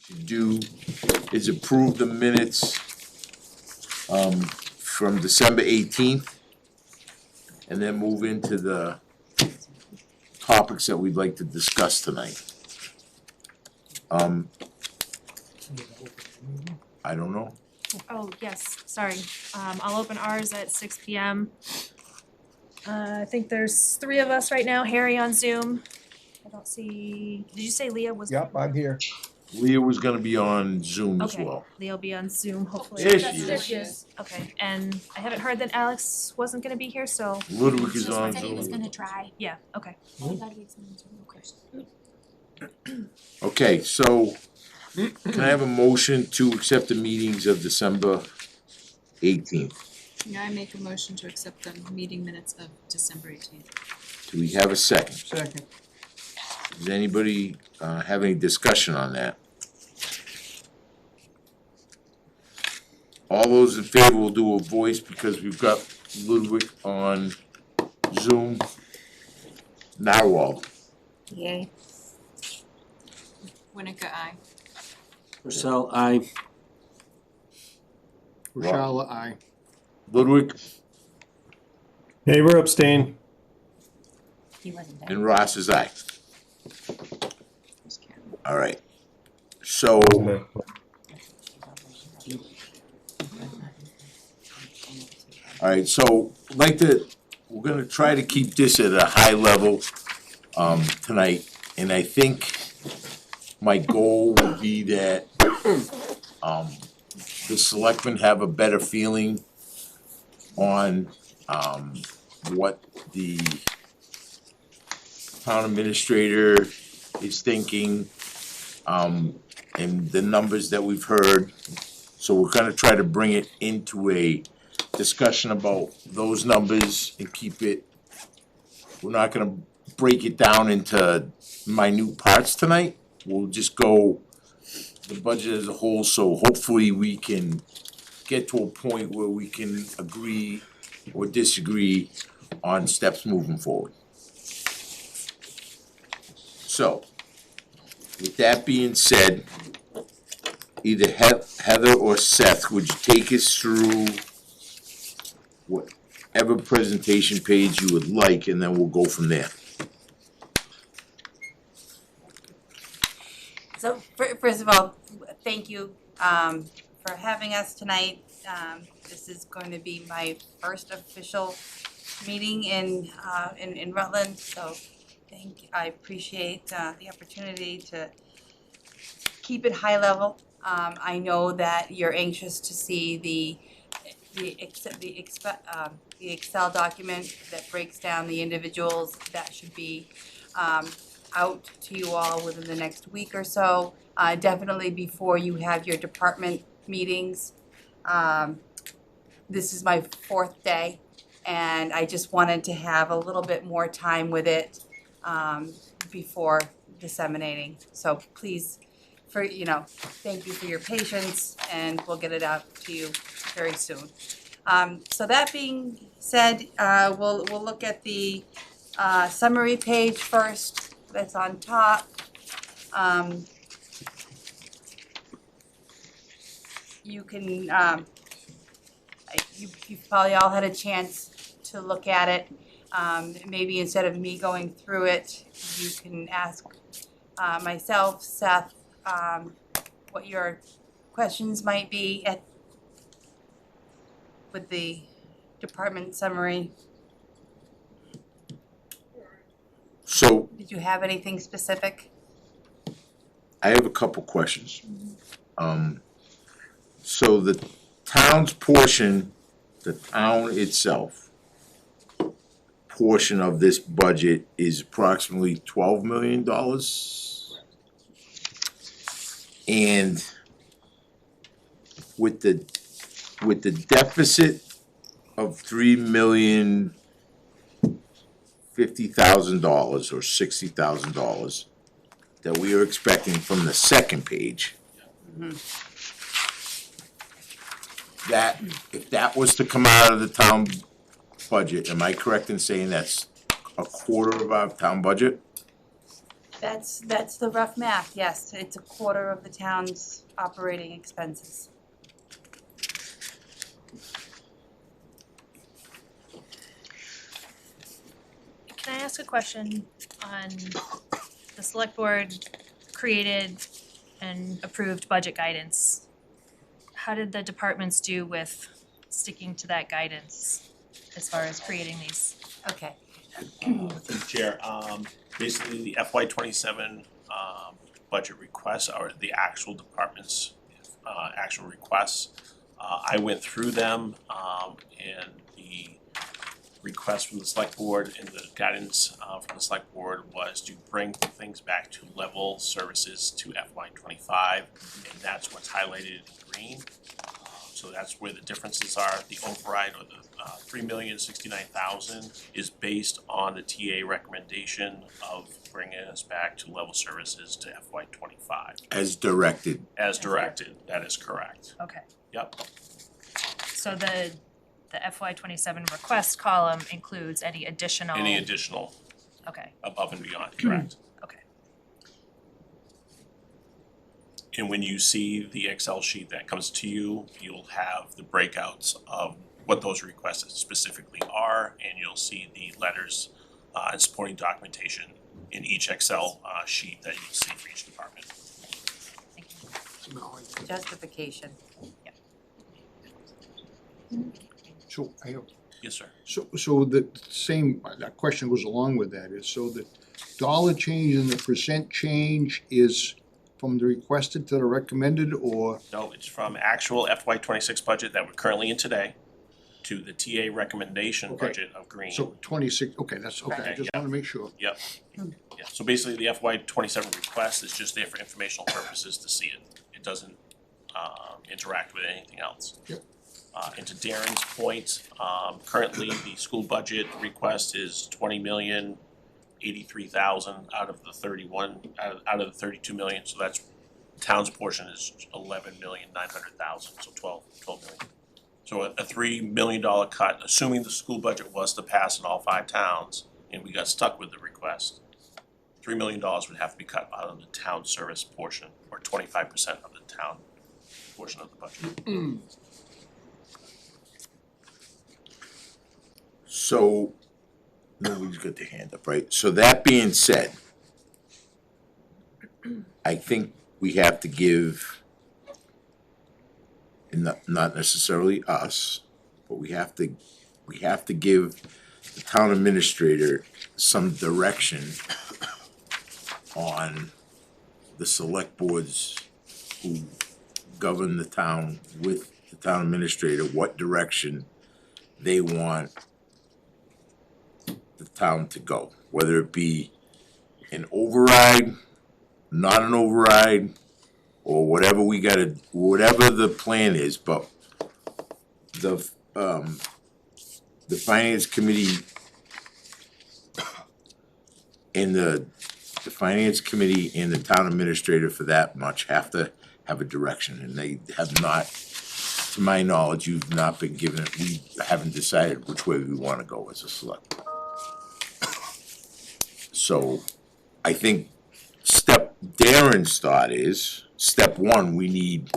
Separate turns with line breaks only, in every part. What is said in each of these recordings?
should do is approve the minutes from December 18th, and then move into the topics that we'd like to discuss tonight. I don't know.
Oh, yes, sorry. I'll open ours at 6 PM. I think there's 3 of us right now, Harry on Zoom. I don't see, did you say Leah was?
Yep, I'm here.
Leah was gonna be on Zoom as
Okay,
well.
Leah will be on Zoom, hopefully.
There she
There
is.
she is. Okay, and I haven't heard that Alex wasn't gonna be here, so,
Ludwig is
Just
on
said he was
Zoom.
gonna try.
yeah, okay.
Okay, so can I have a motion to accept the meetings of December 18th?
Yeah, I make a motion to accept the meeting minutes of December 18th.
Do we have a second?
Second.
Does anybody have any discussion on that? All those in favor will do a voice because we've got Ludwig on Zoom. Narwhal.
Yay.
Winika, aye.
Purcell, aye.
Rochelle, aye.
Ludwig
Neighbor abstain.
He wasn't there.
and Ross is aye. All right. So, all right, so we're gonna try to keep this at a high level tonight, and I think my goal would be that the selectmen have a better feeling on what the town administrator is thinking, and the numbers that we've heard. So we're gonna try to bring it into a discussion about those numbers and keep it, we're not gonna break it down into minute parts tonight. We'll just go the budget as a whole, so hopefully we can get to a point where we can agree or disagree on steps moving forward. So, with that being said, either Heather or Seth, would you take us through whatever presentation page you would like, and then we'll go from there.
So first of all, thank you for having us tonight. This is going to be my first official meeting in Rutland, so I appreciate the opportunity to keep it high level. I know that you're anxious to see the Excel document that breaks down the individuals. That should be out to you all within the next week or so, definitely before you have your department meetings. This is my 4th day, and I just wanted to have a little bit more time with it before disseminating. So please, thank you for your patience, and we'll get it out to you very soon. So that being said, we'll look at the summary page first. That's on top. You can, you've probably all had a chance to look at it. Maybe instead of me going through it, you can ask myself, Seth, what your questions might be with the department summary.
So,
Did you have anything specific?
I have a couple questions. So the town's portion, the town itself, portion of this budget is approximately $12 million. And with the deficit of $3,050,000 or $60,000 that we are expecting from the second page. That, if that was to come out of the town budget, am I correct in saying that's a quarter of our town budget?
That's the rough math, yes, it's a quarter of the town's operating expenses.
Can I ask a question on the select board created and approved budget guidance? How did the departments do with sticking to that guidance as far as creating these?
Okay,
Through the chair, basically the FY '27 budget requests are the actual department's actual requests. I went through them, and the request from the select board and the guidance from the select board was to bring things back to level services to FY '25, and that's what's highlighted in green. So that's where the differences are. The override, or the $3,069,000 is based on the TA recommendation of bringing us back to level services to FY '25.
As directed.
As directed, that is correct.
Okay,
Yep,
so the FY '27 request column includes any additional.
any additional
Okay,
above and beyond, correct.
okay.
And when you see the Excel sheet that comes to you, you'll have the breakouts of what those requests specifically are, and you'll see the letters and supporting documentation in each Excel sheet that you'll see for each department.
Thank you.
justification.
So I have,
Yes, sir.
so the same, that question goes along with that, is so the dollar change and the percent change is from the requested to the recommended, or?
No, it's from actual FY '26 budget that we're currently in today to the TA recommendation
Okay.
budget of green.
So 26, okay, that's, okay, I
Right.
just
Yeah.
wanna make sure.
Yeah, so basically the FY '27 request is just there for informational purposes to see it. It doesn't interact with anything else.
Yep.
And to Darren's point, currently the school budget request is $20,083,000 out of the 32 million, so that's town's portion is 11,900,000, so 12 million. So a $3 million cut, assuming the school budget was to pass in all 5 towns and we got stuck with the request, $3 million would have to be cut out of the town service portion, or 25% of the town portion of the budget.
So, nobody's got their hand up, right? So that being said, I think we have to give, and not necessarily us, but we have to give the town administrator some direction on the select boards who govern the town with the town administrator, what direction they want the town to go, whether it be an override, not an override, or whatever we gotta, whatever the plan is, but the finance committee and the finance committee and the town administrator for that much have to have a direction, and they have not, to my knowledge, you've not been given it, we haven't decided which way we wanna go as a select board. So, I think Darren's thought is, step one, we need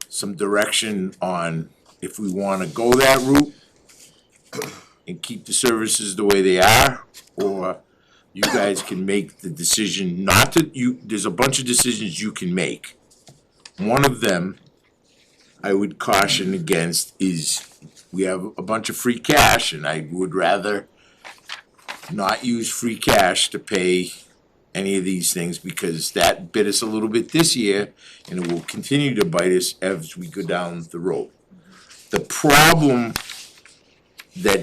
some direction on if we wanna go that route and keep the services the way they are, or you guys can make the decision not to, there's a bunch of decisions you can make. One of them I would caution against is, we have a bunch of free cash, and I would rather not use free cash to pay any of these things, because that bit us a little bit this year, and it will continue to bite us as we go down the road. The problem that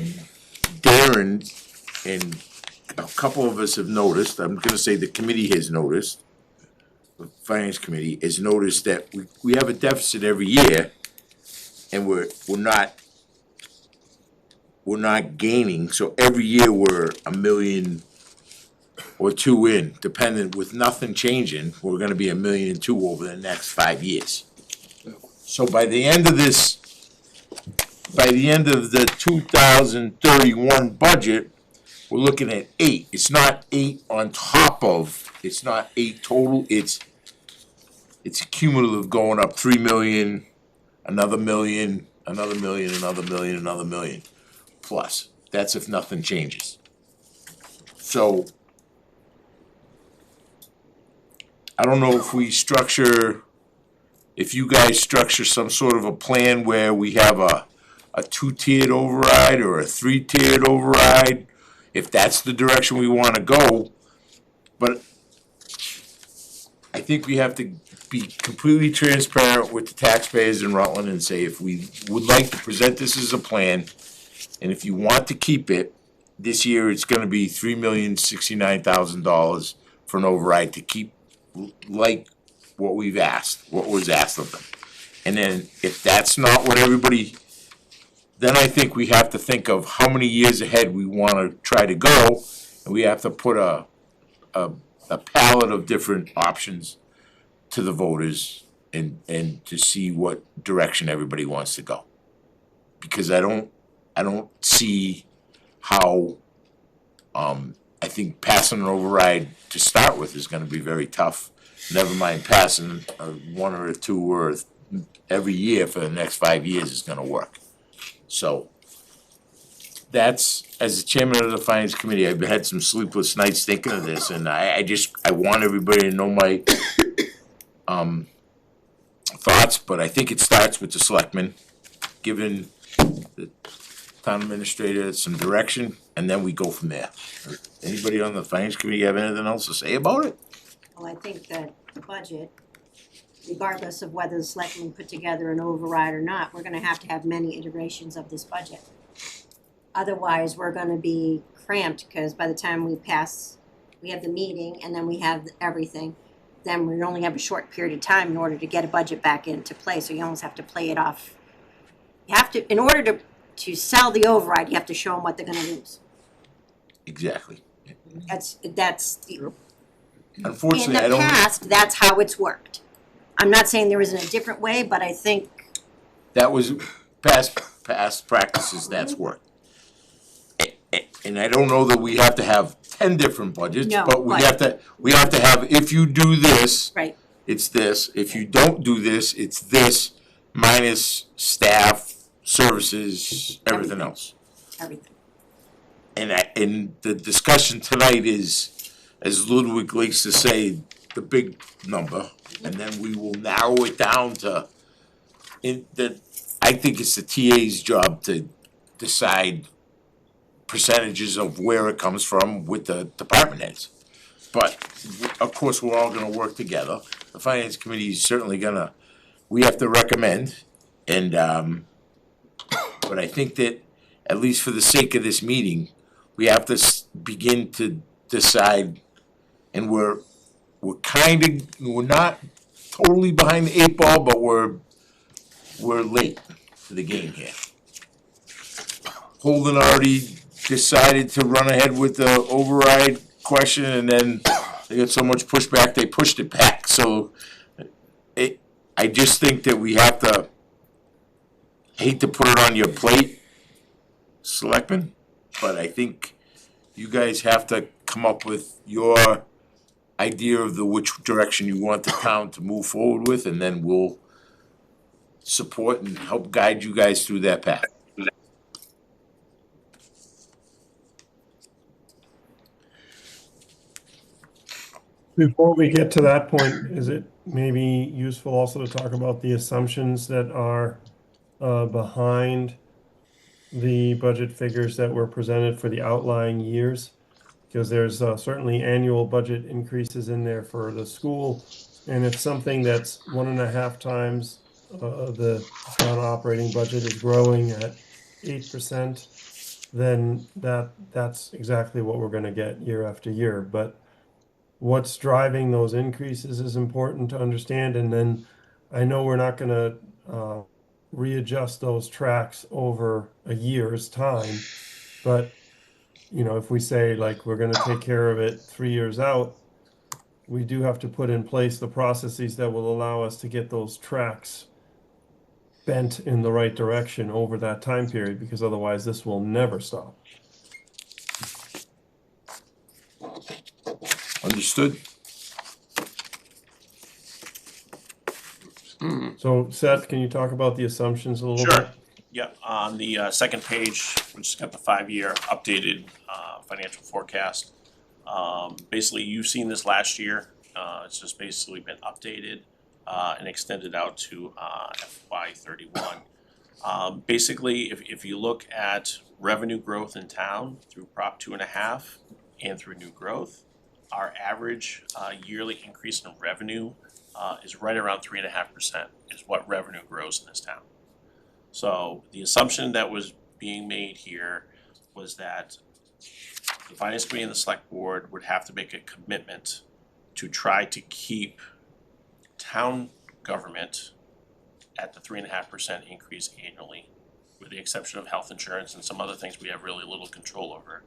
Darren and a couple of us have noticed, I'm gonna say the committee has noticed, the finance committee has noticed, that we have a deficit every year, and we're not gaining, so every year we're $1 million or $2 million in, dependent, with nothing changing, we're gonna be $1 million and $2 million over the next 5 years. So by the end of the 2031 budget, we're looking at 8. It's not 8 on top of, it's not 8 total, it's a cumulative going up 3 million, another million, another million, another million, another million plus. That's if nothing changes. So I don't know if we structure, if you guys structure some sort of a plan where we have a 2-tiered override or a 3-tiered override, if that's the direction we wanna go. But I think we have to be completely transparent with the taxpayers in Rutland and say, if we would like to present this as a plan, and if you want to keep it, this year it's gonna be $3,069,000 for an override to keep like what we've asked, what was asked of them. And then if that's not what everybody, then I think we have to think of how many years ahead we wanna try to go, and we have to put a palette of different options to the voters and to see what direction everybody wants to go. Because I don't see how, I think passing an override to start with is gonna be very tough. Never mind passing one or two or every year for the next 5 years is gonna work. So that's, as the chairman of the finance committee, I've had some sleepless nights thinking of this, and I want everybody to know my thoughts, but I think it starts with the selectmen, giving the town administrator some direction, and then we go from there. Anybody on the finance committee have anything else to say about it?
Well, I think that the budget, regardless of whether the selectmen put together an override or not, we're gonna have to have many iterations of this budget. Otherwise, we're gonna be cramped, because by the time we have the meeting and then we have everything, then we only have a short period of time in order to get a budget back into play, so you almost have to play it off. You have to, in order to sell the override, you have to show them what they're gonna lose.
Exactly.
That's
Unfortunately, I
in the
don't,
past, that's how it's worked. I'm not saying there isn't a different way, but I think
that was past practices, that's worked. And I don't know that we have to have 10 different budgets,
No,
but we
but-
have to have, if you do this,
right.
it's this, if you don't do this, it's this, minus staff, services, everything else.
Everything.
And the discussion tonight is, as Ludwig likes to say, the big number, and then we will narrow it down to, I think it's the TA's job to decide percentages of where it comes from with the department heads. But, of course, we're all gonna work together. The finance committee is certainly gonna, we have to recommend, and, but I think that, at least for the sake of this meeting, we have to begin to decide, and we're not totally behind the 8 ball, but we're late to the game here. Holden already decided to run ahead with the override question, and then they got so much pushback, they pushed it back, so I just think that we have to, hate to put it on your plate, selectmen, but I think you guys have to come up with your idea of which direction you want the town to move forward with, and then we'll support and help guide you guys through that path.
Before we get to that point, is it maybe useful also to talk about the assumptions that are behind the budget figures that were presented for the outlying years? Because there's certainly annual budget increases in there for the school, and if something that's 1.5 times the town operating budget is growing at 8%, then that's exactly what we're gonna get year after year. But what's driving those increases is important to understand, and then I know we're not gonna readjust those tracks over a year's time, but you know, if we say like we're gonna take care of it 3 years out, we do have to put in place the processes that will allow us to get those tracks bent in the right direction over that time period, because otherwise this will never stop.
Understood?
So Seth, can you talk about the assumptions a little
Sure.
bit?
Yeah, on the second page, which has got the 5-year updated financial forecast. Basically, you've seen this last year. It's just basically been updated and extended out to FY '31. Basically, if you look at revenue growth in town through Prop 2.5 and through new growth, our average yearly increase in revenue is right around 3.5% is what revenue grows in this town. So the assumption that was being made here was that the finance committee and the select board would have to make a commitment to try to keep town government at the 3.5% increase annually, with the exception of health insurance and some other things we have really little control over.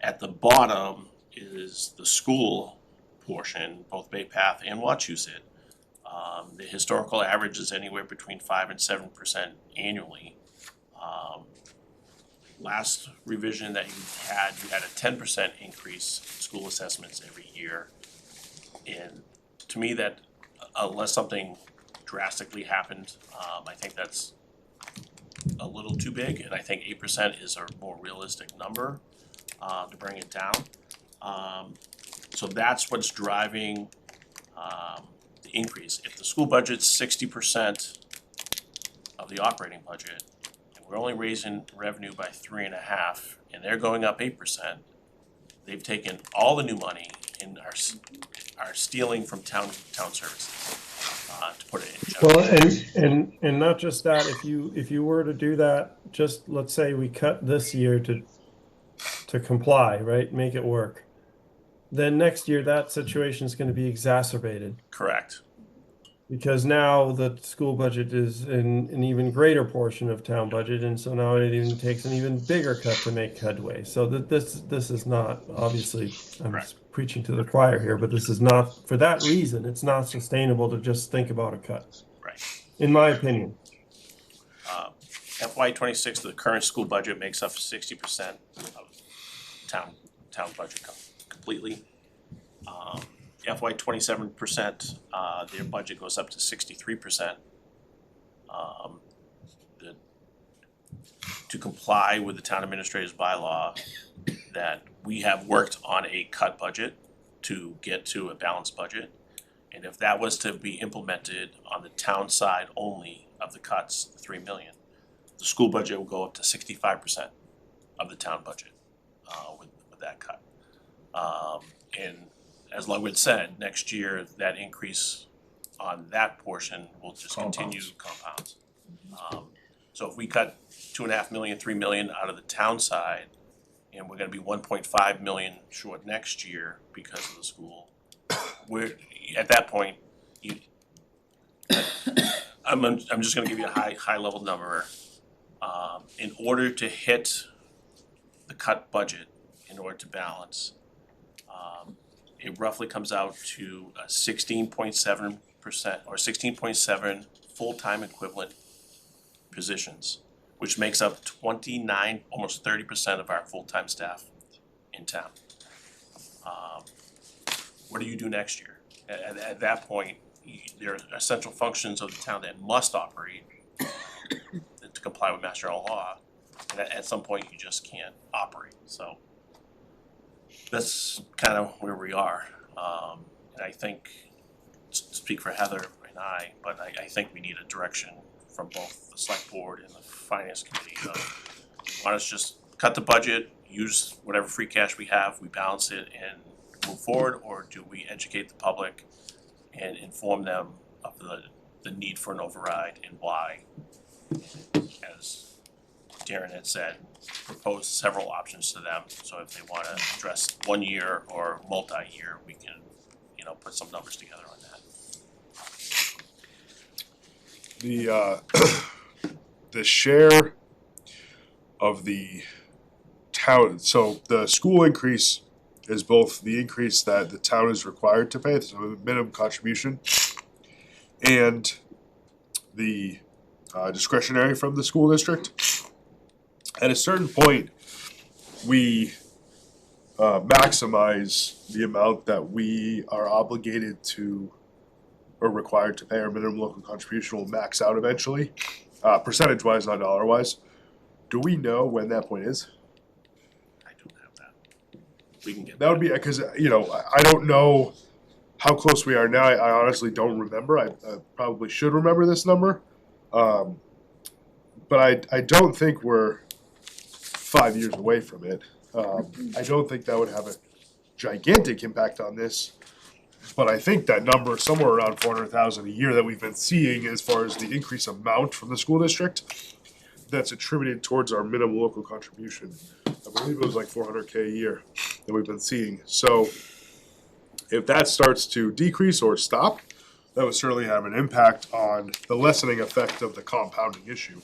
At the bottom is the school portion, both Bay Path and Wachusett. The historical average is anywhere between 5 and 7% annually. Last revision that you had a 10% increase in school assessments every year. And to me, that unless something drastically happened, I think that's a little too big, and I think 8% is a more realistic number to bring it down. So that's what's driving the increase. If the school budget's 60% of the operating budget, and we're only raising revenue by 3.5, and they're going up 8%, they've taken all the new money and are stealing from town services to put it in general.
Well, and not just that, if you were to do that, just let's say we cut this year to comply, right? Make it work. Then next year that situation is going to be exacerbated
Correct.
because now the school budget is an even greater portion of town budget, and so now it even takes an even bigger cut to make headway. So that this is not, obviously, I'm
Correct.
preaching to the choir here, but this is not, for that reason, it's not sustainable to just think about a cut,
Right.
in my opinion.
FY '26, the current school budget makes up 60% of town budget completely. FY '27%, their budget goes up to 63%. To comply with the town administrator's bylaw, that we have worked on a cut budget to get to a balanced budget. And if that was to be implemented on the town side only of the cuts, the 3 million, the school budget will go up to 65% of the town budget with that cut. And as Ludwig said, next year, that increase on that portion will just continue to compound. So if we cut 2.5 million, 3 million out of the town side, and we're gonna be 1.5 million short next year because of the school, we're, at that point, I'm just gonna give you a high level number. In order to hit the cut budget, in order to balance, it roughly comes out to 16.7% or 16.7 full-time equivalent positions, which makes up 29, almost 30% of our full-time staff in town. What do you do next year? At that point, there are essential functions of the town that must operate to comply with Mass General Law, and at some point you just can't operate. So that's kind of where we are. And I think, to speak for Heather and I, but I think we need a direction from both the select board and the finance committee of, want us to just cut the budget, use whatever free cash we have, we balance it and move forward, or do we educate the public and inform them of the need for an override and why? As Darren had said, propose several options to them, so if they wanna address 1 year or multi-year, we can, put some numbers together on that.
The share of the town, so the school increase is both the increase that the town is required to pay, so a minimum contribution, and the discretionary from the school district. At a certain point, we maximize the amount that we are obligated to or required to pay. Our minimum local contribution will max out eventually, percentage wise, not dollar wise. Do we know when that point is?
I don't have that. We can get
That would be because I don't know how close we are now. I honestly don't remember. I probably should remember this number, but I don't think we're 5 years away from it. I don't think that would have a gigantic impact on this, but I think that number is somewhere around 400,000 a year that we've been seeing as far as the increase amount from the school district that's attributed towards our minimum local contribution. I believe it was like 400K a year that we've been seeing. So if that starts to decrease or stop, that would certainly have an impact on the lessening effect of the compounding issue.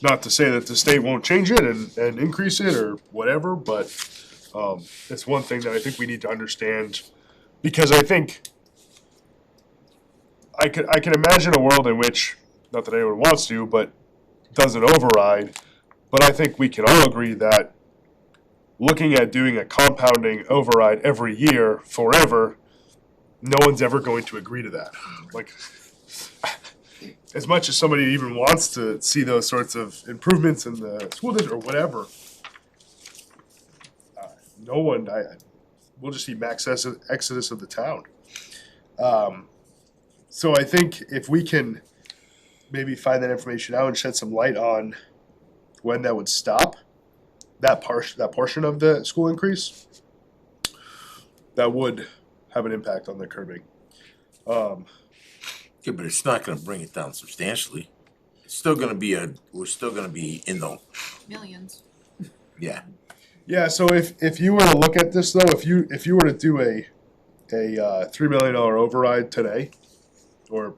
Not to say that the state won't change it and increase it or whatever, but it's one thing that I think we need to understand, because I think I can imagine a world in which, not that anyone wants to, but does an override. But I think we can all agree that looking at doing a compounding override every year forever, no one's ever going to agree to that. Like, as much as somebody even wants to see those sorts of improvements in the school district or whatever, no one, we'll just see max exodus of the town. So I think if we can maybe find that information out and shed some light on when that would stop, that portion of the school increase, that would have an impact on the curbing.
Yeah, but it's not gonna bring it down substantially. It's still gonna be we're still gonna be in the,
Millions.
yeah.
Yeah, so if you were to look at this though, if you were to do a $3 million override today, or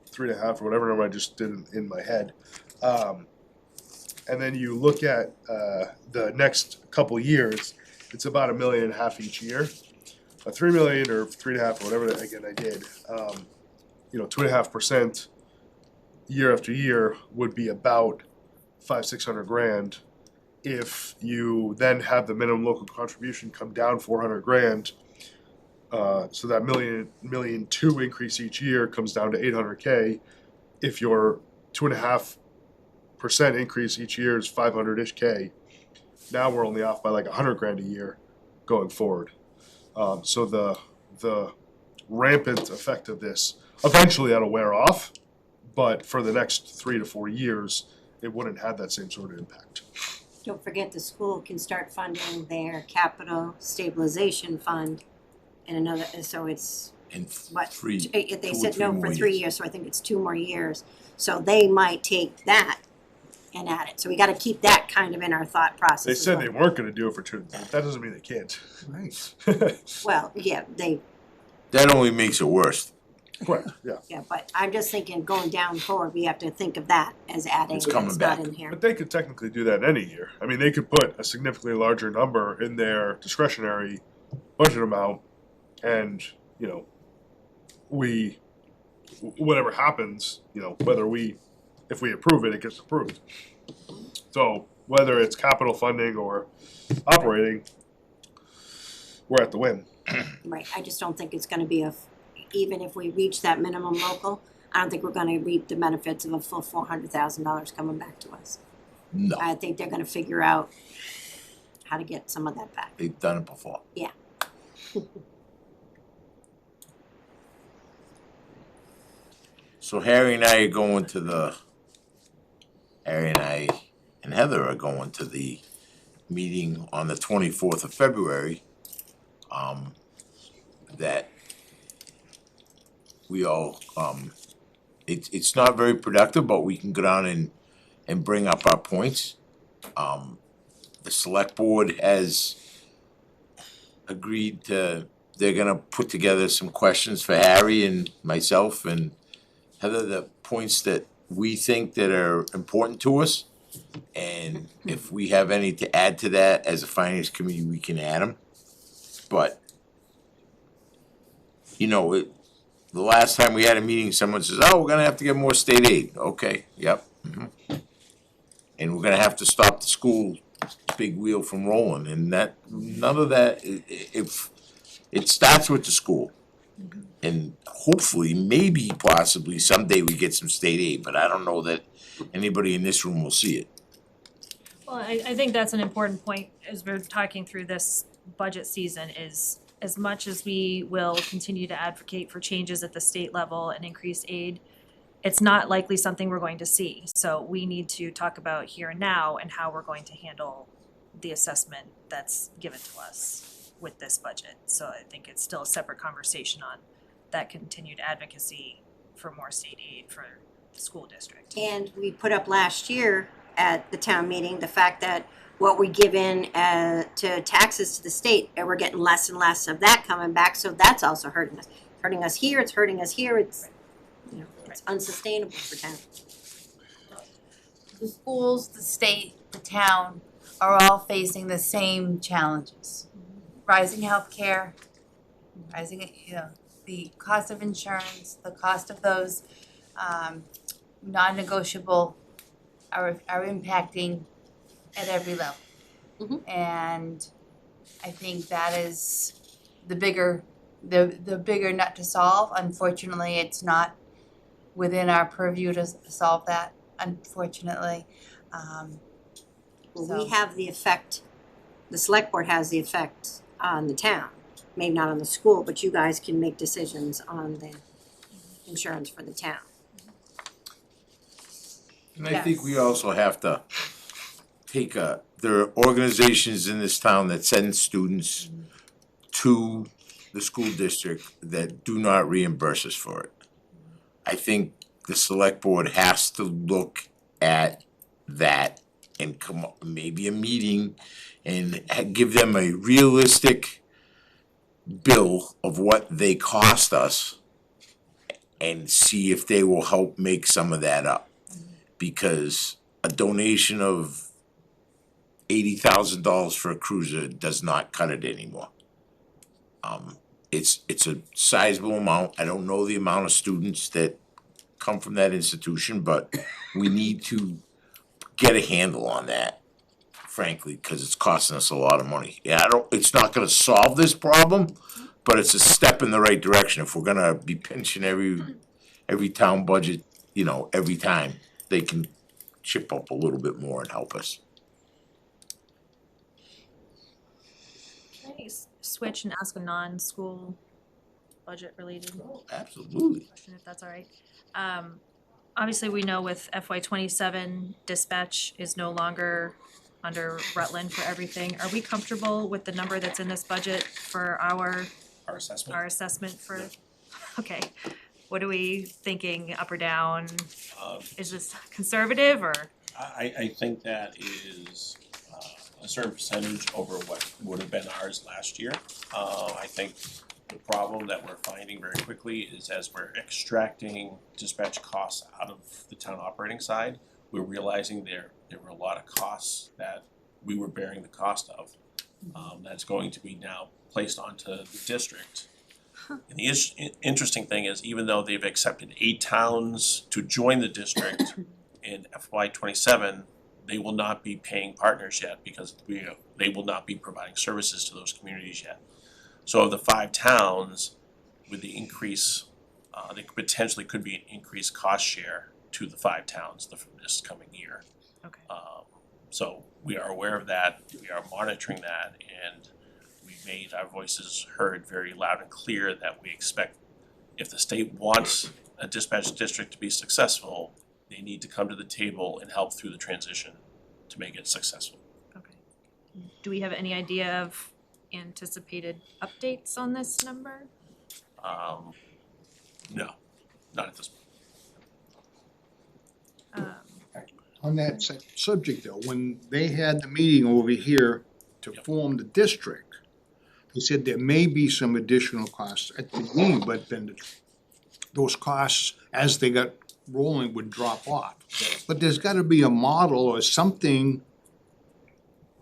3.5 or whatever number I just did in my head, and then you look at the next couple years, it's about $1.5 million each year. A 3 million or 3.5 or whatever again I did, 2.5% year after year would be about $500,000-600,000. If you then have the minimum local contribution come down $400,000, so that $1.2 million increase each year comes down to $800K. If your 2.5% increase each year is 500-ish K, now we're only off by like $100,000 a year going forward. So the rampant effect of this, eventually that'll wear off, but for the next 3 to 4 years, it wouldn't have that same sort of impact.
Don't forget, the school can start funding their capital stabilization fund in another, so it's,
And
what,
three,
they
2 or
said
3
no
more
for 3 years, so I think it's 2 more years. So they might take that and add it, so we gotta keep that kind of in our thought process
They
as
said
well.
they weren't gonna do it for 2, but that doesn't mean they can't.
Right.
Well, yeah,
that only makes it worse.
Correct, yeah.
yeah, but I'm just thinking going down forward, we have to think of that as adding,
It's
it's
coming
not
back.
in here.
But they could technically do that any year. I mean, they could put a significantly larger number in their discretionary budget amount, and, whatever happens, if we approve it, it gets approved. So whether it's capital funding or operating, we're at the win.
Right, I just don't think it's gonna be even if we reach that minimum local, I don't think we're gonna reap the benefits of a full $400,000 coming back to us.
No,
I think they're gonna figure out how to get some of that back.
they've done it before.
Yeah.
So Harry and I and Heather are going to the meeting on the 24th of February. That we all, it's not very productive, but we can go down and bring up our points. The select board has agreed they're gonna put together some questions for Harry and myself and Heather, the points that we think that are important to us. And if we have any to add to that as a finance committee, we can add them. But, the last time we had a meeting, someone says, oh, we're gonna have to get more state aid. Okay, yep. And we're gonna have to stop the school big wheel from rolling, and that, none of that, if, it starts with the school. And hopefully, maybe, possibly, someday we get some state aid, but I don't know that anybody in this room will see it.
Well, I think that's an important point as we're talking through this budget season is as much as we will continue to advocate for changes at the state level and increased aid, it's not likely something we're going to see. So we need to talk about here and now and how we're going to handle the assessment that's given to us with this budget. So I think it's still a separate conversation on that continued advocacy for more state aid for the school district.
And we put up last year at the town meeting, the fact that what we give in to taxes to the state, and we're getting less and less of that coming back, so that's also hurting us. Hurting us here, it's hurting us here, it's, you know, it's unsustainable for town.
The schools, the state, the town are all facing the same challenges. Rising healthcare, rising, the cost of insurance, the cost of those non-negotiable are impacting at every level.
Mhm.
And I think that is the bigger nut to solve. Unfortunately, it's not within our purview to solve that, unfortunately.
Well, we have the effect, the select board has the effect on the town, maybe not on the school, but you guys can make decisions on the insurance for the town.
And I think we also have to take there are organizations in this town that send students to the school district that do not reimburse us for it. I think the select board has to look at that and come up, maybe a meeting, and give them a realistic bill of what they cost us and see if they will help make some of that up. Because a donation of $80,000 for a cruiser does not cut it anymore. It's a sizable amount. I don't know the amount of students that come from that institution, but we need to get a handle on that, frankly, because it's costing us a lot of money. Yeah, it's not gonna solve this problem, but it's a step in the right direction. If we're gonna be pinching every town budget, every time, they can chip up a little bit more and help us.
Can I switch and ask a non-school budget related
Absolutely.
question, if that's all right? Obviously, we know with FY '27, dispatch is no longer under Rutland for everything. Are we comfortable with the number that's in this budget for our assessment for, okay. What are we thinking, up or down? Is this conservative or?
I think that is a certain percentage over what would have been ours last year. I think the problem that we're finding very quickly is as we're extracting dispatch costs out of the town operating side, we're realizing there were a lot of costs that we were bearing the cost of. That's going to be now placed onto the district. And the interesting thing is, even though they've accepted 8 towns to join the district in FY '27, they will not be paying partners yet because they will not be providing services to those communities yet. So of the 5 towns, with the increase, there potentially could be an increased cost share to the 5 towns this coming year.
Okay.
So we are aware of that, we are monitoring that, and we've made our voices heard very loud and clear that we expect, if the state wants a dispatch district to be successful, they need to come to the table and help through the transition to make it successful.
Okay. Do we have any idea of anticipated updates on this number?
No, not at this point.
On that subject though, when they had the meeting over here to form the district, they said there may be some additional costs at the beginning, but then those costs, as they got rolling, would drop off. But there's gotta be a model or something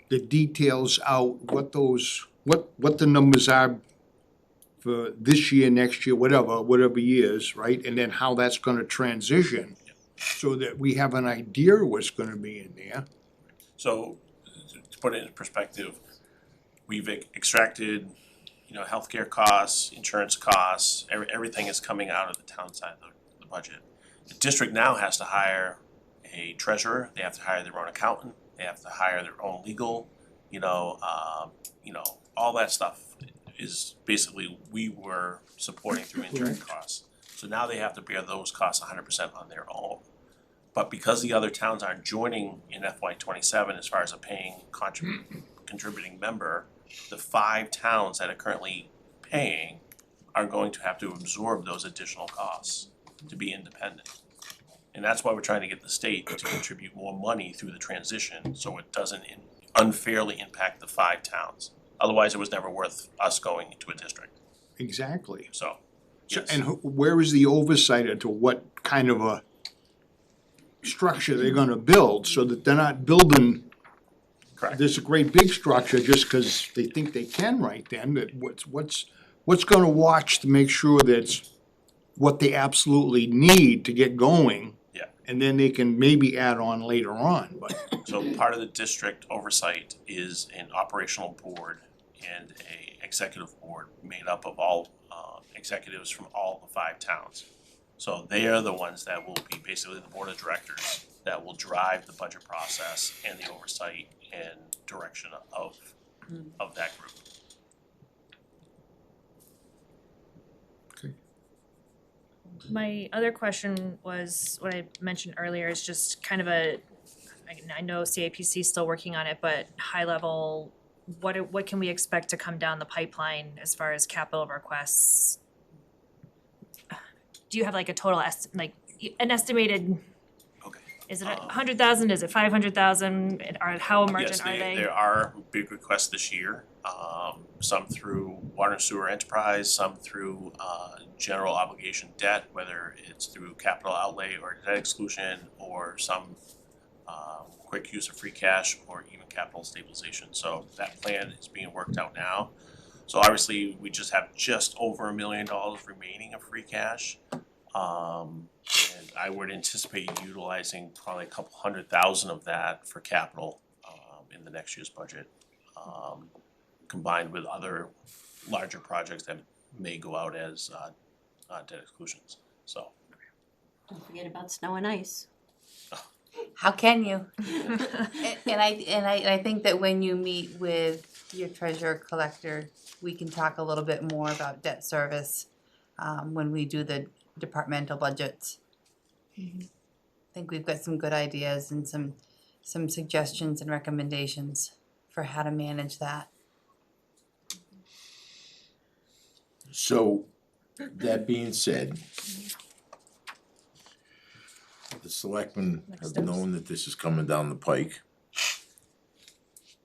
that details out what the numbers are for this year, next year, whatever years, right? And then how that's gonna transition, so that we have an idea what's gonna be in there.
So to put it in perspective, we've extracted, healthcare costs, insurance costs, everything is coming out of the town side of the budget. The district now has to hire a treasurer, they have to hire their own accountant, they have to hire their own legal, all that stuff is basically we were supporting through indirect costs. So now they have to bear those costs 100% on their own. But because the other towns aren't joining in FY '27 as far as a paying contributing member, the 5 towns that are currently paying are going to have to absorb those additional costs to be independent. And that's why we're trying to get the state to contribute more money through the transition, so it doesn't unfairly impact the 5 towns. Otherwise, it was never worth us going into a district,
Exactly.
so,
So,
yes.
and where is the oversight into what kind of a structure they're gonna build, so that they're not building
Correct.
this great big structure just because they think they can right then, that what's gonna watch to make sure that's what they absolutely need to get going?
Yeah.
And then they can maybe add on later on, but
So part of the district oversight is an operational board and a executive board made up of all executives from all the 5 towns. So they are the ones that will be basically the board of directors that will drive the budget process and the oversight and direction of that group.
My other question was, what I mentioned earlier is just kind of I know CAPC is still working on it, but high level, what can we expect to come down the pipeline as far as capital requests? Do you have like a total an estimated,
Okay.
is it 100,000, is it 500,000, or how emergent are
Yes,
they?
there are big requests this year, some through water and sewer enterprise, some through general obligation debt, whether it's through capital outlay or debt exclusion, or some quick use of free cash, or even capital stabilization. So that plan is being worked out now. So obviously, we just have just over $1 million remaining of free cash. And I would anticipate utilizing probably a couple 100,000 of that for capital in the next year's budget, combined with other larger projects that may go out as debt exclusions. So
Don't forget about snow and ice.
How can you? And I think that when you meet with your treasurer collector, we can talk a little bit more about debt service when we do the departmental budgets. I think we've got some good ideas and some suggestions and recommendations for how to manage that.
So, that being said, the selectmen have known that this is coming down the pike.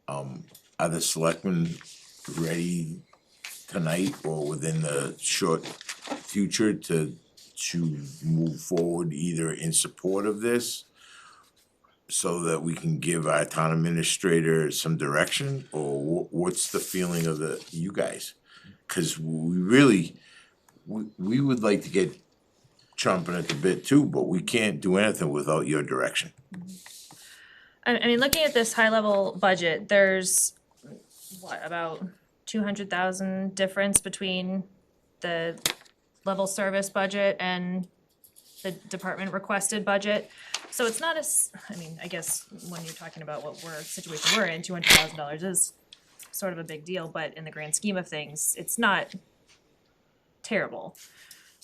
Are the selectmen ready tonight or within the short future to move forward either in support of this, so that we can give our town administrator some direction, or what's the feeling of you guys? Cause we would like to get chomping at the bit too, but we can't do anything without your direction.
I mean, looking at this high level budget, there's about 200,000 difference between the level service budget and the department requested budget. So it's not I guess when you're talking about what situation we're in, $200,000 is sort of a big deal, but in the grand scheme of things, it's not terrible.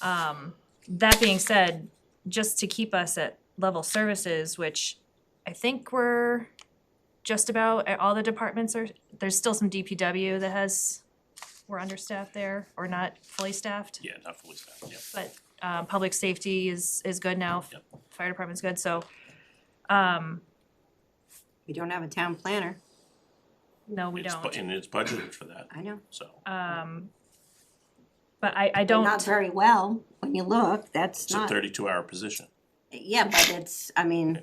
That being said, just to keep us at level services, which I think we're just about, all the departments there's still some DPW that we're understaffed there, or not fully staffed.
yeah, not fully staffed, yeah.
But public safety is good now,
Yep.
fire department's good, so,
We don't have a town planner,
no, we don't.
And it's budgeted for that,
I know.
so.
But I
They're
don't.
not very well, when you look, that's
It's a
not,
32-hour position,
yeah, but it's, I mean,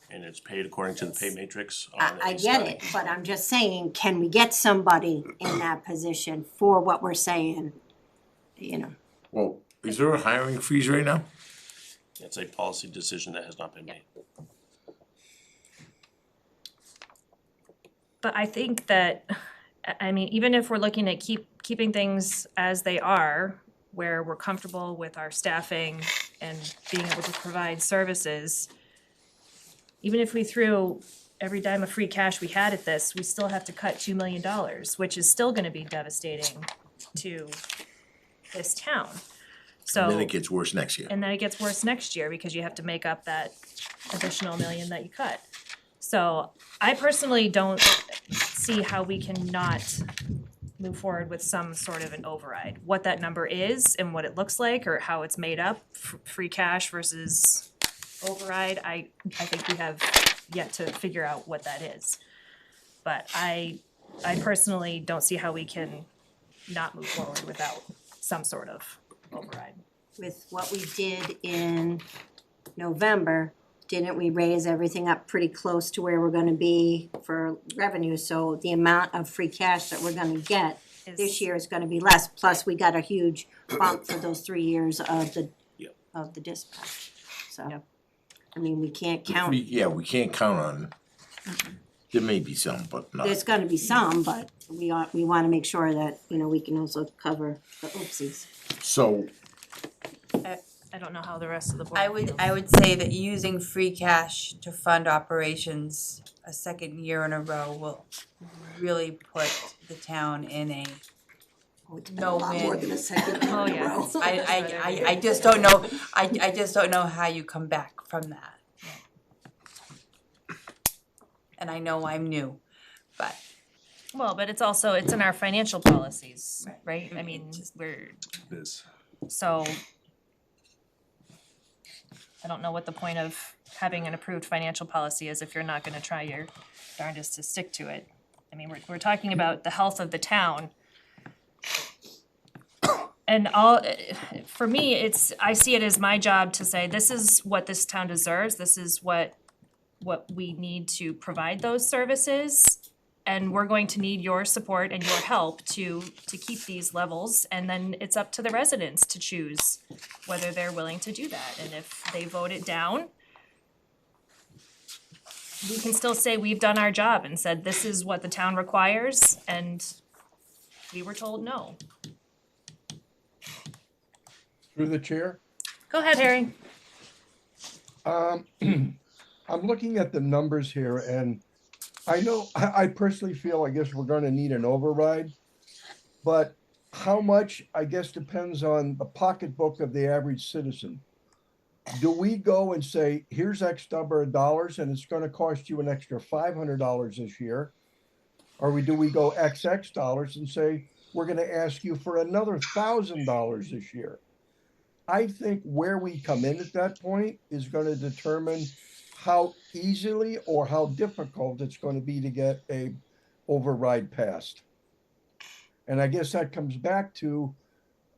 and it's paid according to the pay matrix on
I
a
get
starting.
it, but I'm just saying, can we get somebody in that position for what we're saying? You know,
Well, is there a hiring freeze right now?
It's a policy decision that has not been made.
But I think that, I mean, even if we're looking at keeping things as they are, where we're comfortable with our staffing and being able to provide services, even if we threw every dime of free cash we had at this, we still have to cut $2 million, which is still gonna be devastating to this town. So.
And then it gets worse next year.
And then it gets worse next year because you have to make up that additional million that you cut. So I personally don't see how we can not move forward with some sort of an override. What that number is and what it looks like or how it's made up, free cash versus override, I think we have yet to figure out what that is. But I personally don't see how we can not move forward without some sort of override.
With what we did in November, didn't we raise everything up pretty close to where we're gonna be for revenue? So the amount of free cash that we're gonna get this year is gonna be less, plus we got a huge bump for those 3 years of the,
Yep.
of the dispatch. So,
Yep.
I mean, we can't count,
Yeah, we can't count on, there may be some, but not.
there's gonna be some, but we wanna make sure that, you know, we can also cover the oopsies.
So,
I don't know how the rest of the board feels.
I would say that using free cash to fund operations a second year in a row will really put the town in a
Oh, it's been a lot more than a second.
Oh, yeah.
I just don't know, I just don't know how you come back from that. And I know I'm new, but
Well, but it's also, it's in our financial policies, right? I mean, we're,
It is.
so I don't know what the point of having an approved financial policy is if you're not gonna try your darndest to stick to it. I mean, we're talking about the health of the town. And for me, I see it as my job to say, this is what this town deserves, this is what we need to provide those services. And we're going to need your support and your help to keep these levels, and then it's up to the residents to choose whether they're willing to do that. And if they vote it down, we can still say we've done our job and said this is what the town requires, and we were told no.
Through the chair,
Go ahead, Harry.
I'm looking at the numbers here, and I know, I personally feel, I guess we're gonna need an override, but how much, I guess, depends on the pocketbook of the average citizen. Do we go and say, here's X number of dollars, and it's gonna cost you an extra $500 this year? Or do we go XX dollars and say, we're gonna ask you for another $1,000 this year? I think where we come in at that point is gonna determine how easily or how difficult it's going to be to get a override passed. And I guess that comes back to,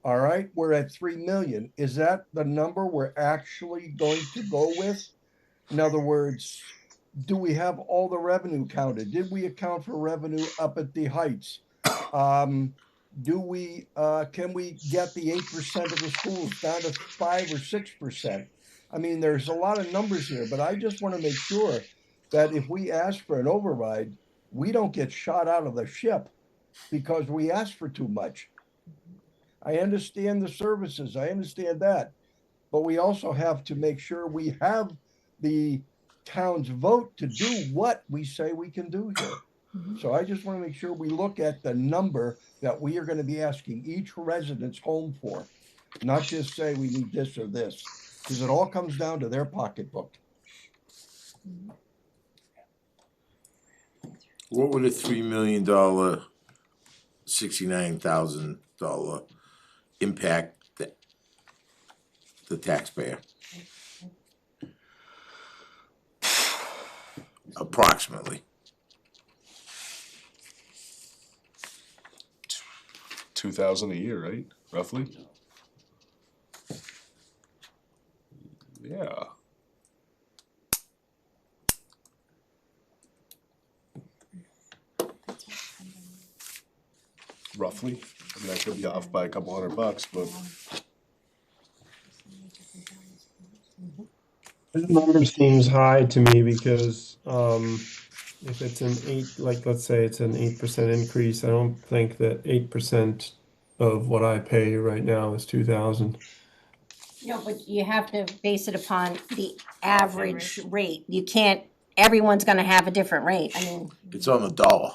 all right, we're at 3 million. Is that the number we're actually going to go with? In other words, do we have all the revenue counted? Did we account for revenue up at the heights? Do we, can we get the 8% of the schools down to 5 or 6%? I mean, there's a lot of numbers here, but I just want to make sure that if we ask for an override, we don't get shot out of the ship because we asked for too much. I understand the services, I understand that, but we also have to make sure we have the town's vote to do what we say we can do here. So I just want to make sure we look at the number that we are going to be asking each resident's home for, not just say we need this or this. Because it all comes down to their pocketbook.
what would a $3 million, $69,000 impact the taxpayer? Approximately.
$2,000 a year, right? Roughly? Yeah. Roughly. I mean, I could be off by a couple $100, but
This number seems high to me because, if it's an eight, like, let's say it's an 8% increase, I don't think that 8% of what I pay right now is 2,000.
No, but you have to base it upon the average rate. You can't, everyone's gonna have a different rate. I mean,
It's on the dollar.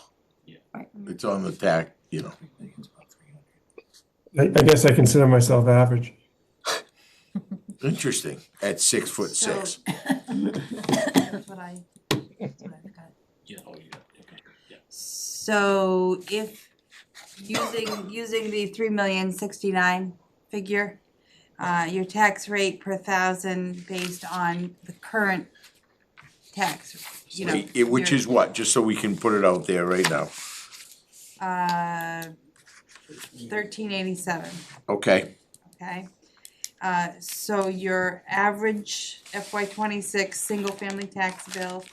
Right.
It's on the tax, you know.
I guess I consider myself average.
Interesting, at 6'6".
That's what I got.
Yeah, oh, yeah, okay, yeah.
So if using the 3,069,000 figure, your tax rate per thousand based on the current tax, you know.
Which is what, just so we can put it out there right now.
1387,
Okay,
okay? So your average FY 26 single family tax bill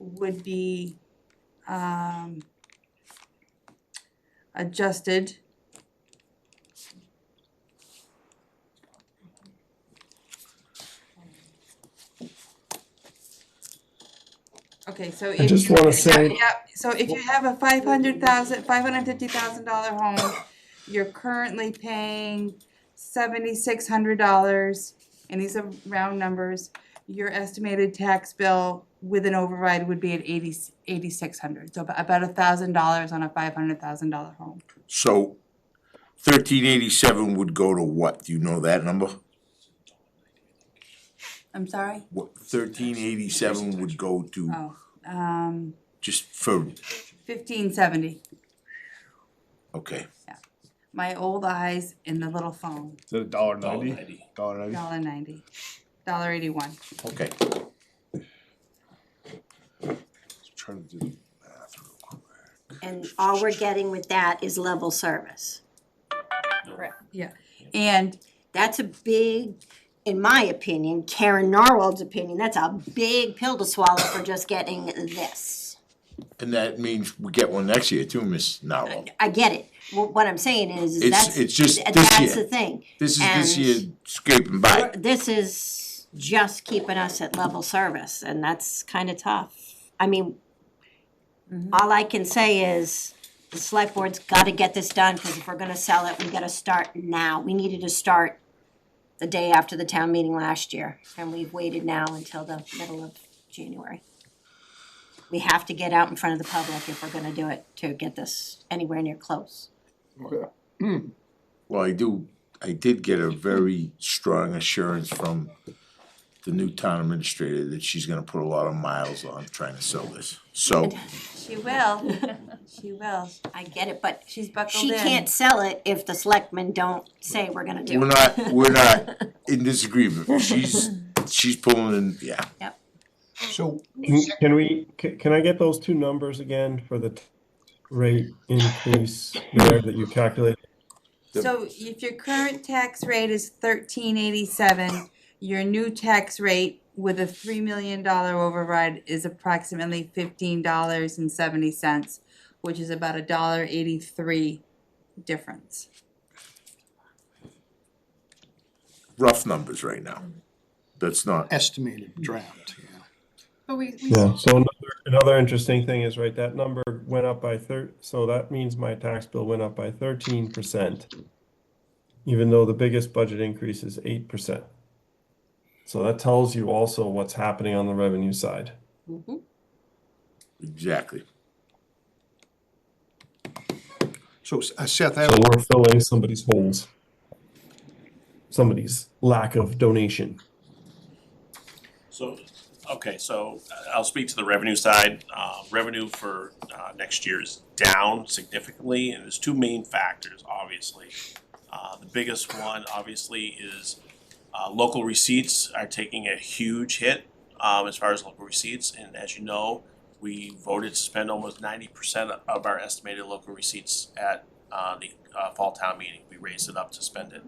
would be adjusted okay, so if
just
you,
wanna say-
yeah, so if you have a $550,000 home, you're currently paying $7,600, and these are round numbers. Your estimated tax bill with an override would be at $8,600, so about $1,000 on a $500,000 home.
so 1387 would go to what? Do you know that number?
I'm sorry?
What 1387 would go to,
Oh,
just for,
1570.
okay.
My old eyes in the little phone,
Is it $1.90?
$1.90.
$1.90.
$1.90, $1.81.
Okay,
Trying to do the math real quick.
and all we're getting with that is level service.
Yeah, and
That's a big, in my opinion, Karen Narwhal's opinion, that's a big pill to swallow for just getting this.
and that means we get one next year too, Miss Narwhal.
I get it. What I'm saying is
It's just this
that's
year.
the thing.
This is this
And-
year scraping by.
This is just keeping us at level service, and that's kind of tough. I mean, all I can say is the select board's got to get this done, because if we're gonna sell it, we got to start now. We needed to start the day after the town meeting last year, and we've waited now until the middle of January. We have to get out in front of the public if we're gonna do it, to get this anywhere near close.
Well, I did get a very strong assurance from the new town administrator that she's gonna put a lot of miles on trying to sell this. So,
she will, she will.
I get it, but
She's buckled
she
in.
can't sell it if the selectmen don't say we're gonna do it.
we're not in disagreement. She's pulling in, yeah.
So,
Can I get those two numbers again for the rate increase there that you calculated?
So if your current tax rate is 1387, your new tax rate with a $3 million override is approximately $15.70, which is about $1.83 difference.
Rough numbers right now. That's not,
estimated draft, yeah.
But we
Yeah, so another interesting thing is, right, that number went up by so that means my tax bill went up by 13%, even though the biggest budget increase is 8%. So that tells you also what's happening on the revenue side.
exactly.
So Seth,
So we're filling somebody's holes, somebody's lack of donation.
So, okay, so I'll speak to the revenue side. Revenue for next year is down significantly, and there's two main factors, obviously. The biggest one, obviously, is local receipts are taking a huge hit as far as local receipts. And as you know, we voted to spend almost 90% of our estimated local receipts at the fall town meeting. We raised it up to spend it.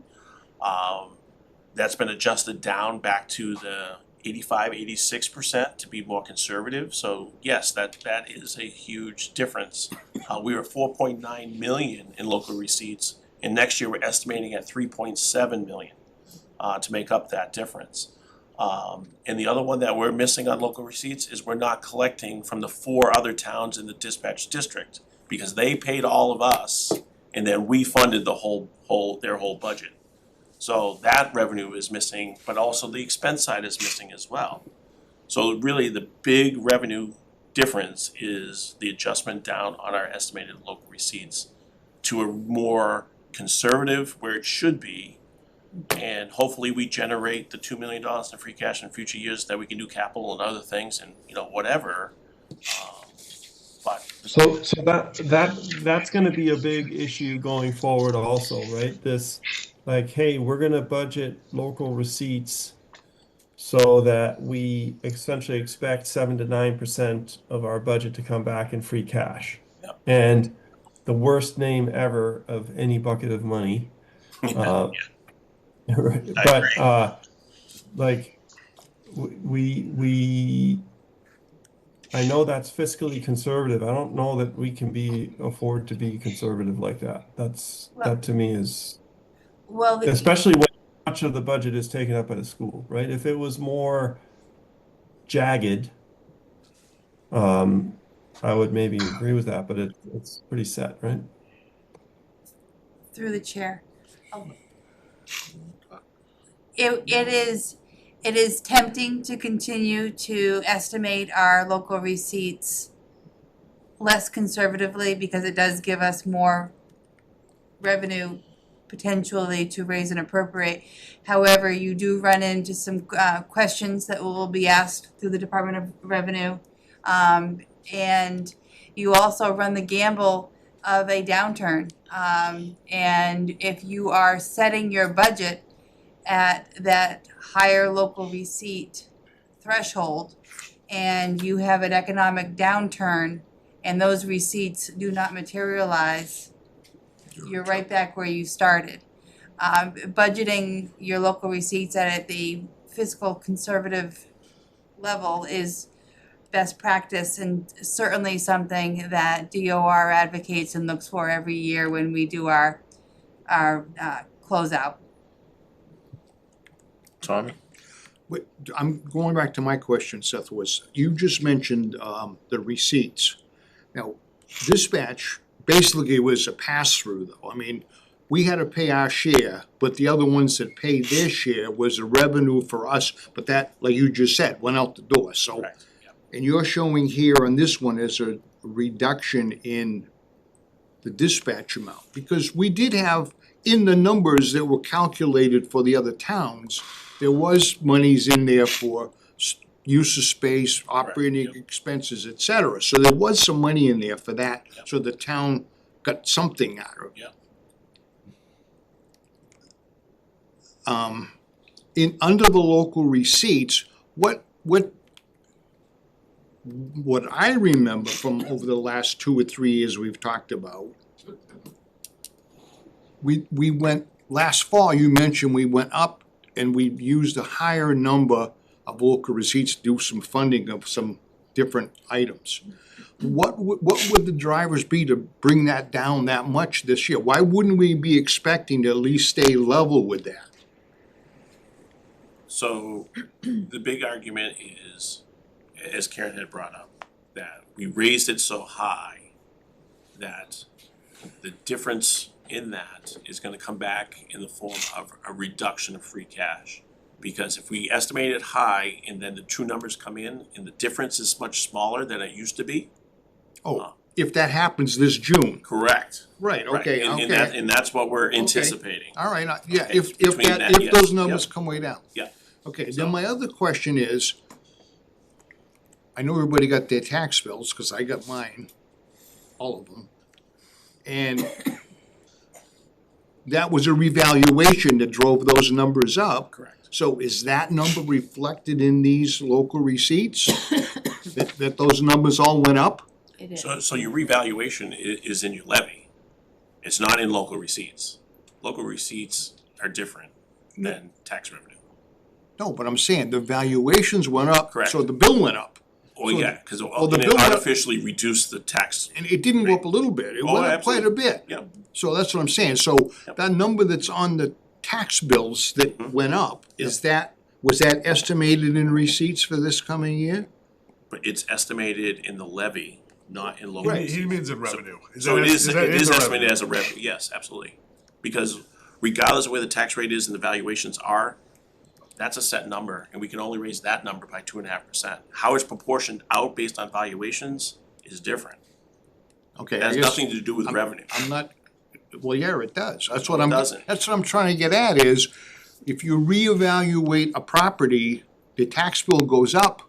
That's been adjusted down back to the 85-86% to be more conservative. So yes, that is a huge difference. We were 4.9 million in local receipts, and next year we're estimating at 3.7 million to make up that difference. And the other one that we're missing on local receipts is we're not collecting from the 4 other towns in the dispatch district, because they paid all of us, and then we funded the their whole budget. So that revenue is missing, but also the expense side is missing as well. So really, the big revenue difference is the adjustment down on our estimated local receipts to a more conservative, where it should be. And hopefully we generate the $2 million in free cash in future years that we can do capital and other things and, whatever. But
So that's gonna be a big issue going forward also, right? This, like, hey, we're gonna budget local receipts so that we essentially expect 7 to 9% of our budget to come back in free cash.
Yep.
And the worst name ever of any bucket of money. But like we I know that's fiscally conservative. I don't know that we can afford to be conservative like that. That to me is,
Well,
especially when much of the budget is taken up at a school, right? If it was more jagged, I would maybe agree with that, but it's pretty set, right?
through the chair. It is tempting to continue to estimate our local receipts less conservatively, because it does give us more revenue potentially to raise and appropriate. However, you do run into some questions that will be asked through the Department of Revenue. And you also run the gamble of a downturn. And if you are setting your budget at that higher local receipt threshold, and you have an economic downturn and those receipts do not materialize, you're right back where you started. Budgeting your local receipts at the fiscal conservative level is best practice, and certainly something that DOR advocates and looks for every year when we do our closeout.
Tommy?
But I'm going back to my question, Seth, was you just mentioned the receipts. Now, dispatch basically was a pass-through, though. I mean, we had to pay our share, but the other ones that paid their share was the revenue for us, but that, like you just said, went out the door, so.
Correct. Yep.
And you're showing here on this one as a reduction in the dispatch amount, because we did have, in the numbers that were calculated for the other towns, there was monies in there for use of space, operating
Yep.
expenses, et cetera. So there was some money in there for that,
Yep.
so the town got something out of it.
Yep.
Under the local receipts, what I remember from over the last 2 or 3 years we've talked about, we went, last fall, you mentioned we went up and we used a higher number of local receipts to do some funding of some different items. What would the drivers be to bring that down that much this year? Why wouldn't we be expecting to at least stay level with that?
So the big argument is, as Karen had brought up, that we raised it so high that the difference in that is gonna come back in the form of a reduction of free cash. Because if we estimate it high and then the true numbers come in and the difference is much smaller than it used to be.
Oh, if that happens this June.
Correct.
Right,
Right.
okay, okay.
And that's what we're anticipating.
All right, yeah,
Okay,
if
between
that,
that,
if those
yes,
numbers
yep.
come way down.
Yeah.
Okay,
So-
then my other question is, I know everybody got their tax bills, cause I got mine, all of them. And that was a revaluation that drove those numbers up.
Correct.
So is that number reflected in these local receipts? That those numbers all went up?
It is.
So your revaluation is in your levy. It's not in local receipts. Local receipts are different than tax revenue.
No, but I'm saying the valuations went up,
Correct.
so the bill went up.
Oh,
So-
yeah, cause
the
it
bill went up-
artificially reduced the tax.
And it didn't go up a little bit, it
Oh,
went up quite a bit.
Yep.
So that's what I'm saying, so
Yep.
that number that's on the tax bills that went up, is that Was that estimated in receipts for this coming year?
But it's estimated in the levy, not in local.
He means in revenue.
So it is
that in the
estimated
revenue?
as a revenue, yes, absolutely. Because regardless of where the tax rate is and the valuations are, that's a set number, and we can only raise that number by 2.5%. How it's proportioned out based on valuations is different.
Okay,
It
I
has
guess
nothing to do with revenue.
I'm not, well, yeah, it does. That's what
No, it
I'm,
doesn't.
that's what I'm trying to get at is, if you reevaluate a property, the tax bill goes up.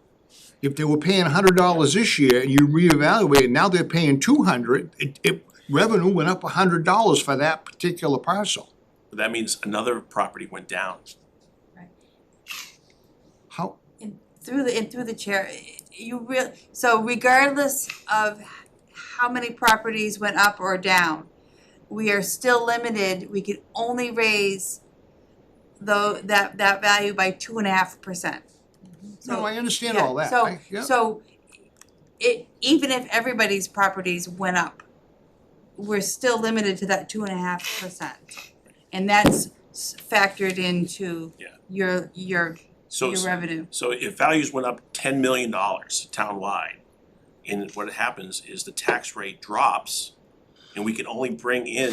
If they were paying $100 this year and you reevaluate it, now they're paying $200, revenue went up $100 for that particular parcel.
But that means another property went down.
How,
Through the chair, so regardless of how many properties went up or down, we are still limited, we could only raise that value by 2.5%.
no, I understand all that. Yeah.
So even if everybody's properties went up, we're still limited to that 2.5%. And that's factored into your
So
revenue.
So if values went up $10 million townwide, and what happens is the tax rate drops, and we can only bring in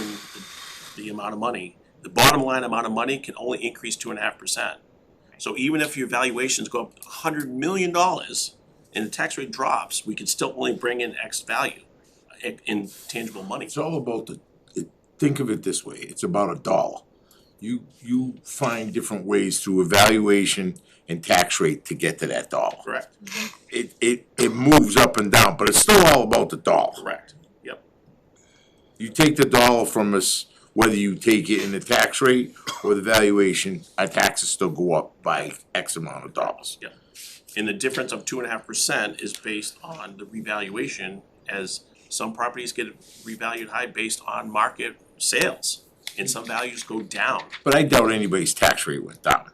the amount of money. The bottom line amount of money can only increase 2.5%. So even if your valuations go up $100 million and the tax rate drops, we can still only bring in X value in tangible money.
It's all about think of it this way, it's about $1. You find different ways through evaluation and tax rate to get to that dollar.
Correct.
It moves up and down, but it's still all about the dollar.
Correct. Yep.
You take the dollar from us, whether you take it in the tax rate or the valuation, our taxes still go up by X amount of dollars.
Yep. And the difference of 2.5% is based on the revaluation, as some properties get revalued high based on market sales, and some values go down.
But I doubt anybody's tax rate went down.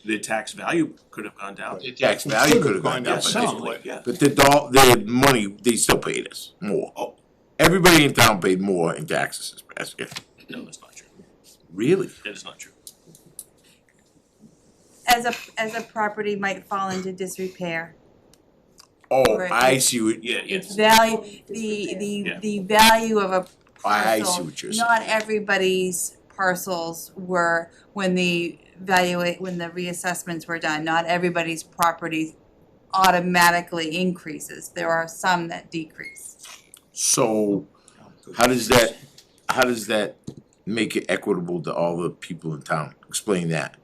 The tax value could have gone down.
The tax value could have gone down,
Yes,
but
absolutely, yeah.
the money, they still paid us more.
Oh,
Everybody in town paid more in taxes this past year.
no, that's not true.
Really?
That is not true.
As a property might fall into disrepair.
Oh,
Right.
I see what,
Yeah,
It's
yes.
value,
Yeah.
the value of a
I see
parcel,
what you're saying.
not everybody's parcels were, when the reassessments were done, not everybody's property automatically increases. There are some that decrease.
So, how does that make it equitable to all the people in town? Explain that.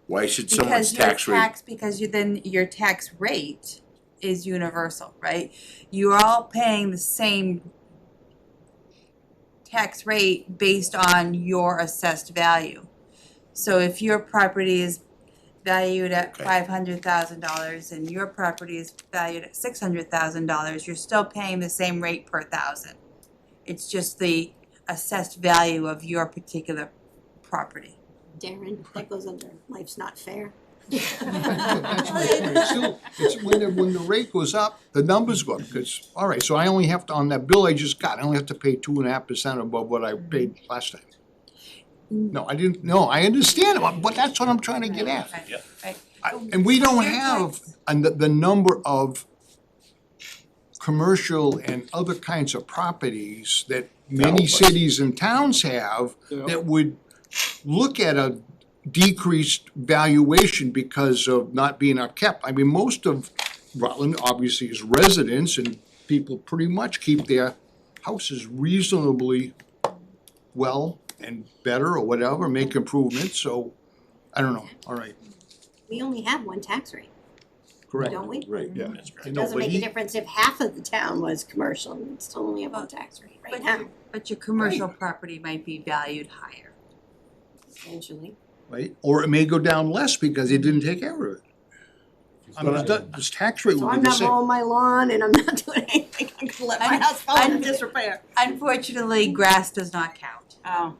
Why should someone's tax rate?
Because your tax rate is universal, right? You're all paying the same tax rate based on your assessed value. So if your property is valued at
Okay.
$500,000 and your property is valued at $600,000, you're still paying the same rate per thousand. It's just the assessed value of your particular property.
Darren, that goes under life's not fair.
that's my point. It's still, it's when the rate goes up, the numbers go up, because, all right, so I only have to, on that bill I just got, I only have to pay 2.5% above what I paid last time. No, I didn't, no, I understand, but that's what I'm trying to get at.
Right,
Yeah.
right.
And we don't
Your
have
tax-
the number of commercial and other kinds of properties that many cities and towns have that would look at a decreased valuation because of not being upkept. I mean, most of Rutland obviously is residents, and people pretty much keep their houses reasonably well and better or whatever, make improvements, so, I don't know, all right,
We only have one tax rate,
correct.
don't we?
Right.
Yeah.
That's correct.
It
No,
doesn't
but
make
he-
a difference if half of the town was commercial, we'd still only have one tax rate right now,
But your commercial property might be valued higher.
essentially.
Right, or it may go down less because he didn't take care of it. I mean, this tax rate
So
would be
I'm
the
not
same.
mowing my lawn and I'm not doing anything, I'm gonna let my
I'm-
house fall into
I'm-
disrepair.
Unfortunately, grass does not count.
Oh.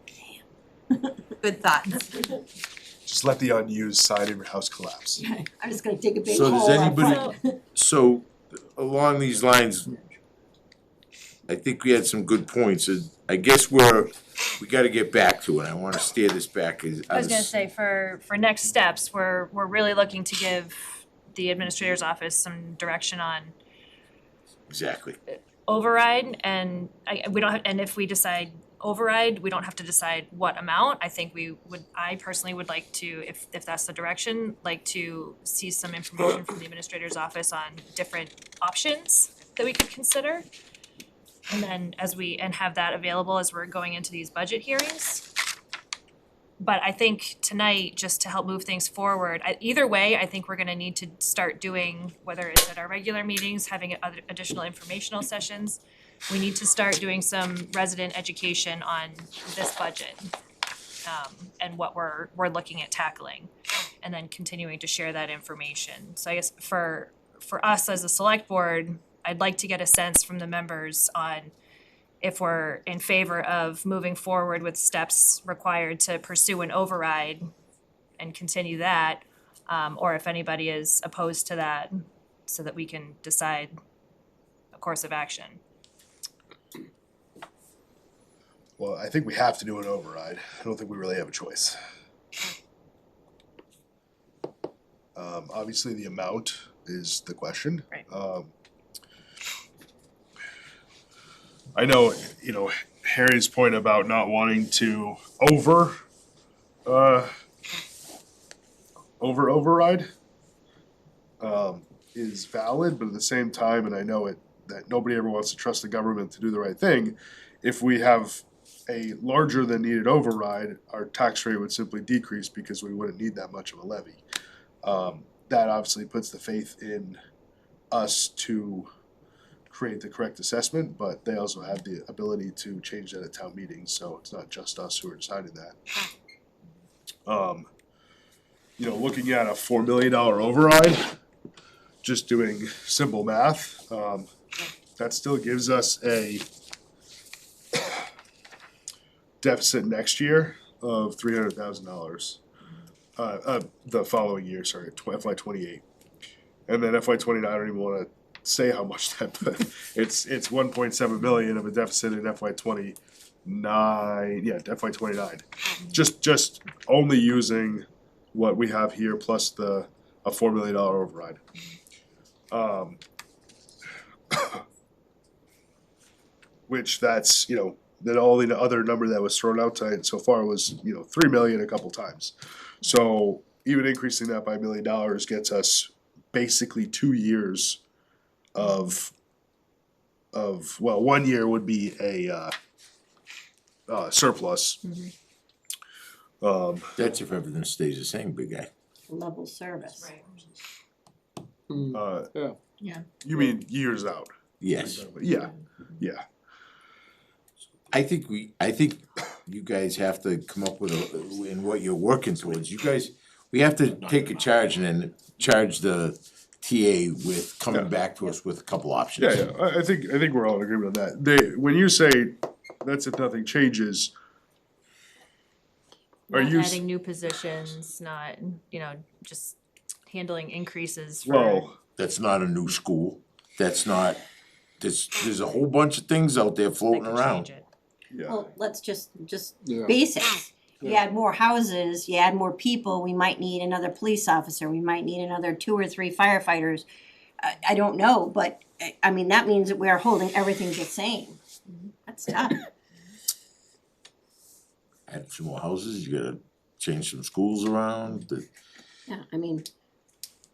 Good thoughts.
Just let the unused side of your house collapse.
I'm just gonna dig a big
So
hole.
does
up
anybody-
front.
So, along these lines, I think we had some good points. I guess we're we gotta get back to it, I wanna steer this back as.
I was gonna say, for next steps, we're really looking to give the administrator's office some direction on
Exactly.
override, and we don't have, and if we decide override, we don't have to decide what amount. I personally would like to, if that's the direction, like to see some information from the administrator's office on different options that we could consider. And then and have that available as we're going into these budget hearings. But I think tonight, just to help move things forward, either way, I think we're gonna need to start doing, whether it's at our regular meetings, having other additional informational sessions. We need to start doing some resident education on this budget, and what we're looking at tackling, and then continuing to share that information. So I guess for us as a select board, I'd like to get a sense from the members on if we're in favor of moving forward with steps required to pursue an override and continue that, or if anybody is opposed to that, so that we can decide a course of action.
Well, I think we have to do an override. I don't think we really have a choice. Obviously, the amount is the question.
Right.
I know, Harry's point about not wanting to override is valid, but at the same time, and I know that nobody ever wants to trust the government to do the right thing. If we have a larger than needed override, our tax rate would simply decrease because we wouldn't need that much of a levy. That obviously puts the faith in us to create the correct assessment, but they also have the ability to change that at town meetings, so it's not just us who are deciding that. Looking at a $4 million override, just doing simple math, that still gives us a deficit next year of $300,000. The following year, sorry, FY '28, and then FY '29. I don't even want to say how much that, but it's 1.7 million of a deficit in FY '29. Yeah, FY '29. Just only using what we have here plus a $4 million override. Which that's then all the other number that was thrown out tonight so far was 3 million a couple times. So even increasing that by $1 million gets us basically 2 years of 1 year would be a surplus.
That's if everything stays the same, big guy.
Level service.
Yeah.
Yeah.
You mean years out?
Yes.
Yeah.
I think you guys have to come up with in what you're working towards. We have to take a charge and then charge the TA with coming back to us with a couple options.
Yeah. I think we're all in agreement on that. When you say that's if nothing changes, are
Not
you
adding new positions, not, just handling increases for.
well?
That's not a new school. That's not, there's a whole bunch of things out there
that
floating
could
around.
change it.
Yeah.
Well, let's just basics. You add more houses, you add more people, we might need another police officer, we might need another 2 or 3 firefighters. I don't know, but I mean, that means that we're holding everything the same. That's tough.
Add some more houses, you gotta change some schools around.
Yeah, I mean,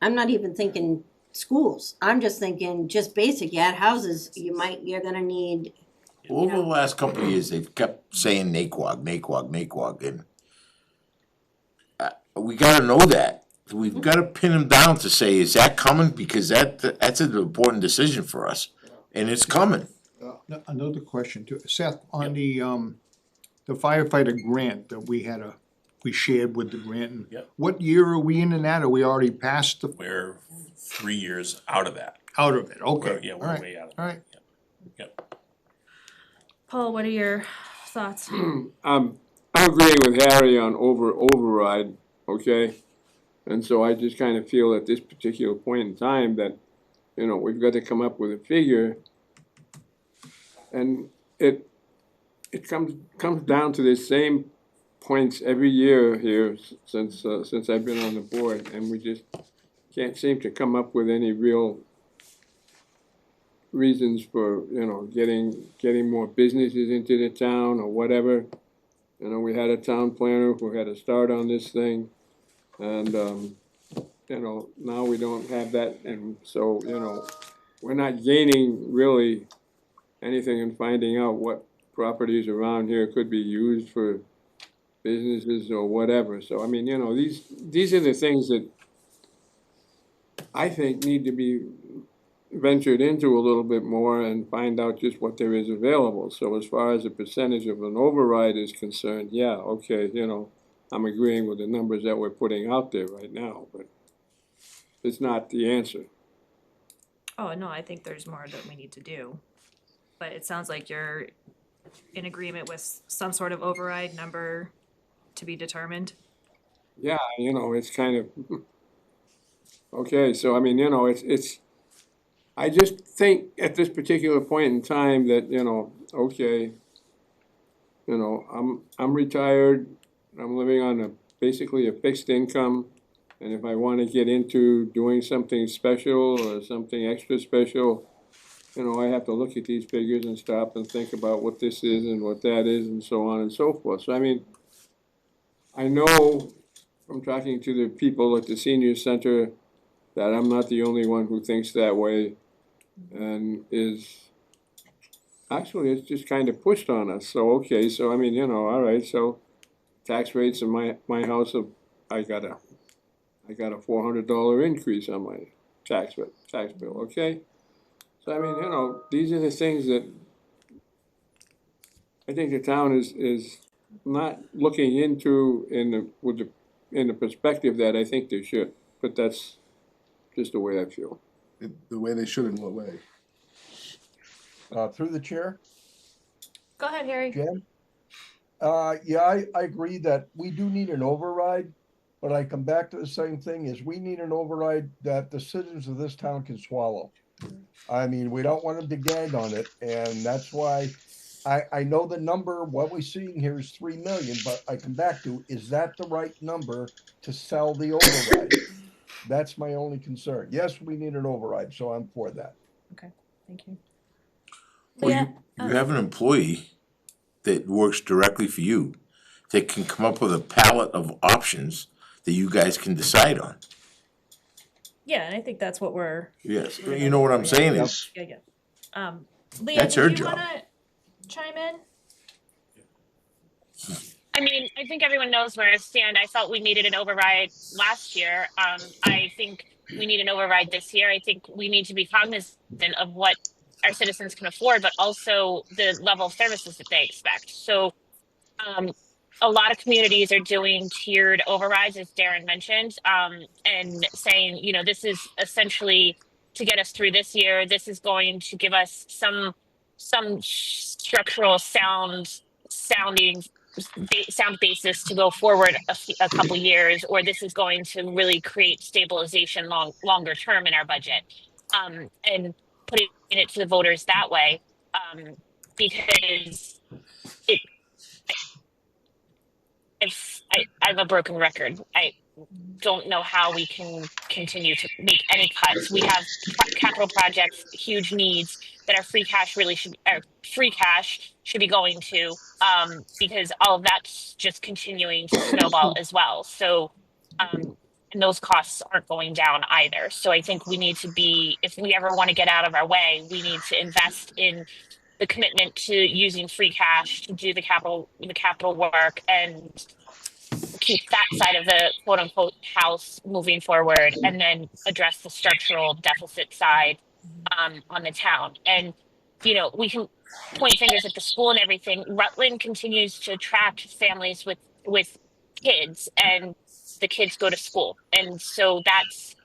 I'm not even thinking schools, I'm just thinking just basic, you add houses, you're gonna need.
Over the last couple of years, they've kept saying NAQUAG, and we gotta know that. We've gotta pin them down to say, is that coming? Because that's an important decision for us, and it's coming.
Another question too, Seth, on the firefighter grant that we shared with the grant.
Yep.
What year are we in that? Are we already past
We're 3 years out of that.
out of it? Okay,
Yeah,
all
we're
right,
way out of it.
all right.
Yep.
Paul, what are your thoughts?
I'm agreeing with Harry on override, okay? And so I just kind of feel at this particular point in time that, we've got to come up with a figure. And it comes down to the same points every year here since I've been on the board, and we just can't seem to come up with any real reasons for, getting more businesses into the town or whatever. We had a town planner who had a start on this thing, and, now we don't have that, and so, we're not gaining really anything in finding out what properties around here could be used for businesses or whatever. So, I mean, these are the things that I think need to be ventured into a little bit more and find out just what there is available. So as far as the percentage of an override is concerned, yeah, okay, I'm agreeing with the numbers that we're putting out there right now, but it's not the answer.
Oh, no, I think there's more that we need to do. But it sounds like you're in agreement with some sort of override number to be determined.
Yeah, it's kind of, okay, so I mean, it's, I just think at this particular point in time that, okay, I'm retired, I'm living on basically a fixed income, and if I wanna get into doing something special or something extra special, I have to look at these figures and stop and think about what this is and what that is and so on and so forth. So I mean, I know from talking to the people at the senior center that I'm not the only one who thinks that way, and actually it's just kind of pushed on us. So okay, so I mean, all right, so tax rates in my house I got a $400 increase on my tax bill, okay? So I mean, these are the things that I think the town is not looking into in the perspective that I think they should, but that's just the way I feel.
The way they should in what way?
Through the chair,
Go ahead, Harry.
Jen? Yeah, I agree that we do need an override, but I come back to the same thing, is we need an override that the citizens of this town can swallow. I mean, we don't want them to gag on it, and that's why I know the number, what we're seeing here is 3 million, but I come back to, is that the right number to sell the override? That's my only concern. Yes, we need an override, so I'm for that.
Okay, thank you.
Well,
Leah,
you have an employee that works directly for you, that can come up with a palette of options that you guys can decide on.
yeah, and I think that's what we're.
Yes, you know what I'm saying is,
Yeah. Leah,
That's her
did you
job.
wanna chime in?
I mean, I think everyone knows where I stand. I felt we needed an override last year. I think we need an override this year. I think we need to be cognizant of what our citizens can afford, but also the level of services that they expect. So, a lot of communities are doing tiered overrides, as Darren mentioned, and saying, this is essentially to get us through this year. This is going to give us some structural sound basis to go forward a couple years, or this is going to really create stabilization longer term in our budget, and putting it to the voters that way, because it I'm a broken record. I don't know how we can continue to make any cuts. We have capital projects, huge needs that our free cash should be going to, because all of that's just continuing to snowball as well. So, and those costs aren't going down either. So I think we need to be, if we ever want to get out of our way, we need to invest in the commitment to using free cash to do the capital work and keep that side of the quote unquote house moving forward, and then address the structural deficit side on the town. And we can point fingers at the school and everything. Rutland continues to attract families with kids, and the kids go to school, and so that's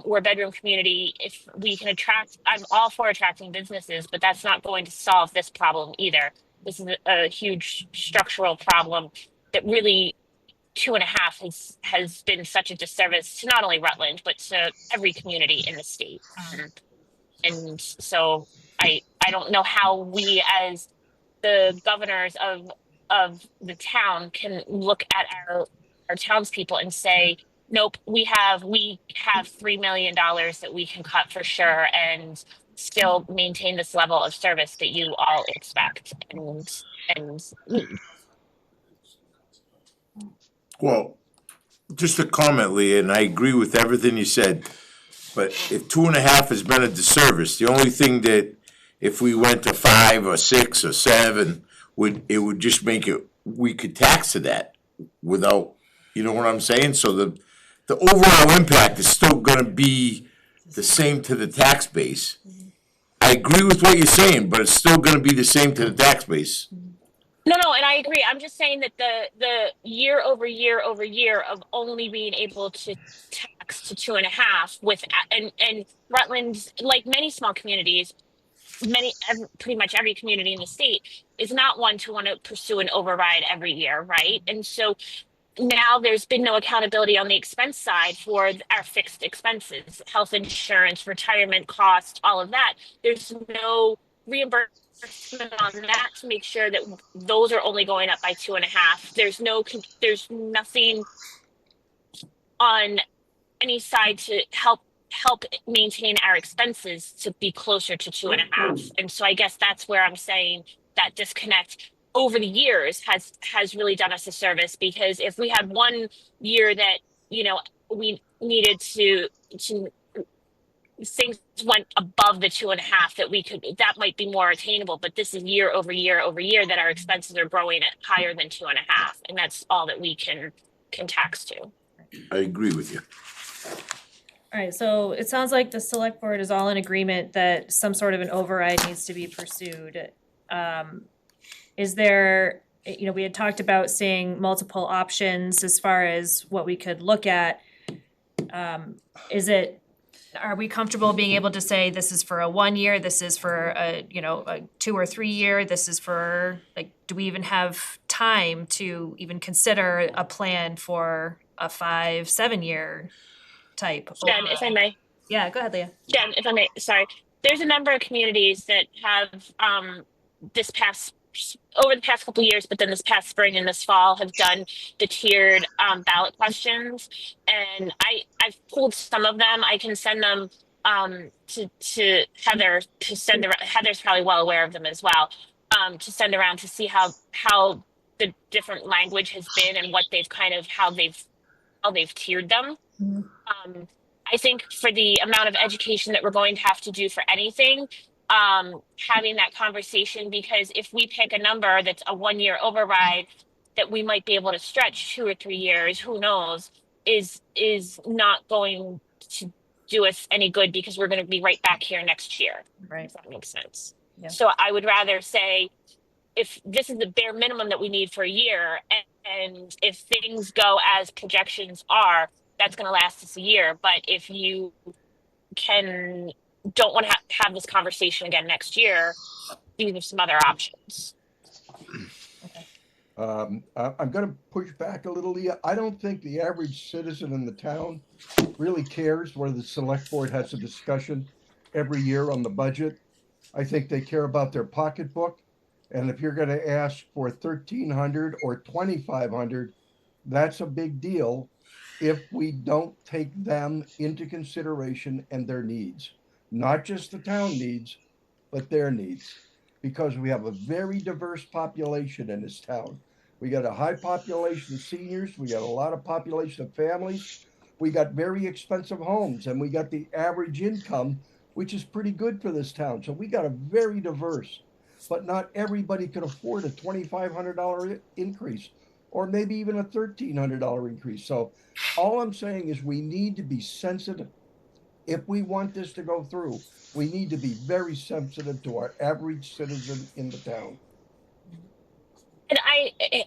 we're a bedroom community. If we can attract, I'm all for attracting businesses, but that's not going to solve this problem either. This is a huge structural problem that really 2.5 has been such a disservice to not only Rutland but to every community in the state. And so I don't know how we as the governors of the town can look at our townspeople and say, nope, we have $3 million that we can cut for sure and still maintain this level of service that you all expect and need.
Well, just a comment, Leah, and I agree with everything you said. But if 2.5 has been a disservice, the only thing that if we went to 5 or 6 or 7 would just make it, we could tax to that without, you know what I'm saying? So the overall impact is still gonna be the same to the tax base. I agree with what you're saying, but it's still gonna be the same to the tax base.
No, and I agree. I'm just saying that the year over year over year of only being able to tax to 2.5 with and Rutland, like many small communities, pretty much every community in the state is not one to want to pursue an override every year, right? And so now there's been no accountability on the expense side for our fixed expenses, health insurance, retirement costs, all of that. There's no reimbursement on that to make sure that those are only going up by 2.5. There's nothing on any side to help maintain our expenses to be closer to 2.5. And so I guess that's where I'm saying that disconnect over the years has really done us a service, because if we had one year that, you know, we needed to things went above the 2.5, that might be more attainable, but this is year over year over year that our expenses are growing at higher than 2.5, and that's all that we can tax to.
I agree with you.
All right, so it sounds like the select board is all in agreement that some sort of an override needs to be pursued. Is there, you know, we had talked about seeing multiple options as far as what we could look at. Are we comfortable being able to say this is for a 1 year, this is for a 2 or 3 year, this is for, like, do we even have time to even consider a plan for a 5-7 year type?
Jen, if I may.
Yeah, go ahead, Leah.
Jen, if I may, sorry. There's a number of communities that have over the past couple of years, but then this past spring and this fall have done the tiered ballot questions, and I've pulled some of them. I can send them to Heather to send around. Heather's probably well aware of them as well. To send around to see how the different language has been and what they've how they've tiered them. Mm-hmm. I think for the amount of education that we're going to have to do for anything, having that conversation, because if we pick a number that's a 1 year override that we might be able to stretch 2 or 3 years, who knows, is not going to do us any good, because we're going to be right back here next year.
Right.
If that makes sense.
Yeah.
So I would rather say, if this is the bare minimum that we need for a year, and if things go as projections are, that's going to last us a year. But if you don't want to have this conversation again next year, these are some other options.
I'm going to push back a little, Leah. I don't think the average citizen in the town really cares whether the select board has a discussion every year on the budget. I think they care about their pocketbook. And if you're going to ask for $1,300 or $2,500, that's a big deal if we don't take them into consideration and their needs. Not just the town needs, but their needs. Because we have a very diverse population in this town. We got a high population of seniors. We got a lot of population of families. We got very expensive homes, and we got the average income, which is pretty good for this town. So we got a very diverse, but not everybody could afford a $2,500 increase, or maybe even a $1,300 increase. So all I'm saying is we need to be sensitive. If we want this to go through, we need to be very sensitive to our average citizen in the town.
And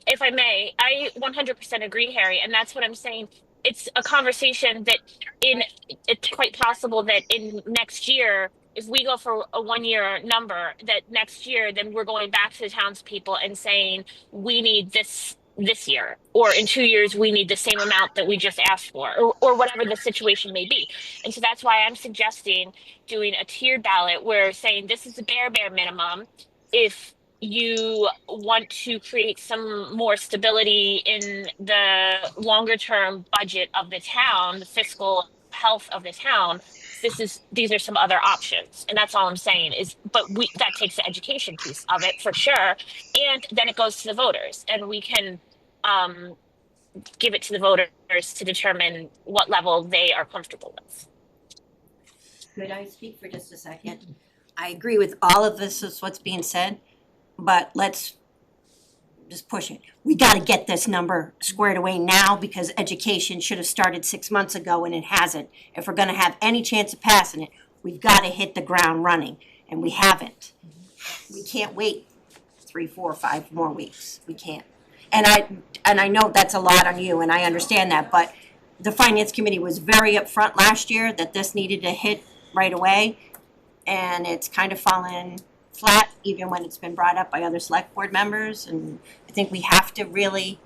if I may, I 100% agree, Harry. And that's what I'm saying. It's a conversation that it's quite possible that in next year, if we go for a 1 year number, that next year, then we're going back to the townspeople and saying, we need this year, or in 2 years, we need the same amount that we just asked for, or whatever the situation may be. And so that's why I'm suggesting doing a tiered ballot where saying this is the bare minimum. If you want to create some more stability in the longer term budget of the town, the fiscal health of the town, these are some other options. And that's all I'm saying is, but that takes the education piece of it for sure. And then it goes to the voters and we can um give it to the voters to determine what level they are comfortable with.
Could I speak for just a second? I agree with all of this is what's being said, but let's just push it. We gotta get this number squared away now because education should have started 6 months ago and it hasn't. If we're gonna have any chance of passing it, we've gotta hit the ground running, and we haven't. We can't wait 3, 4, 5 more weeks. We can't. And I know that's a lot on you, and I understand that, but the finance committee was very upfront last year that this needed to hit right away, and it's kind of fallen flat, even when it's been brought up by other select board members, and I think we have to really,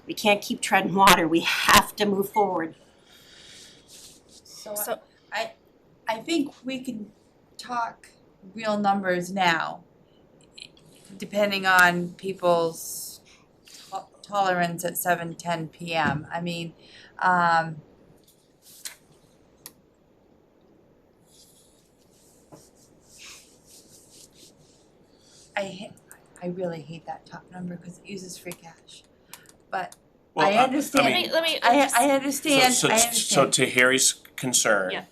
we can't keep treading water, we have to move forward.
So I think we can talk real numbers now, depending on people's tolerance at 7:10 p.m. I mean, I really hate that top number because it uses free cash, but
Well,
I understand.
Let me
I understand.
So
I understand.
so to Harry's concern.
Yeah.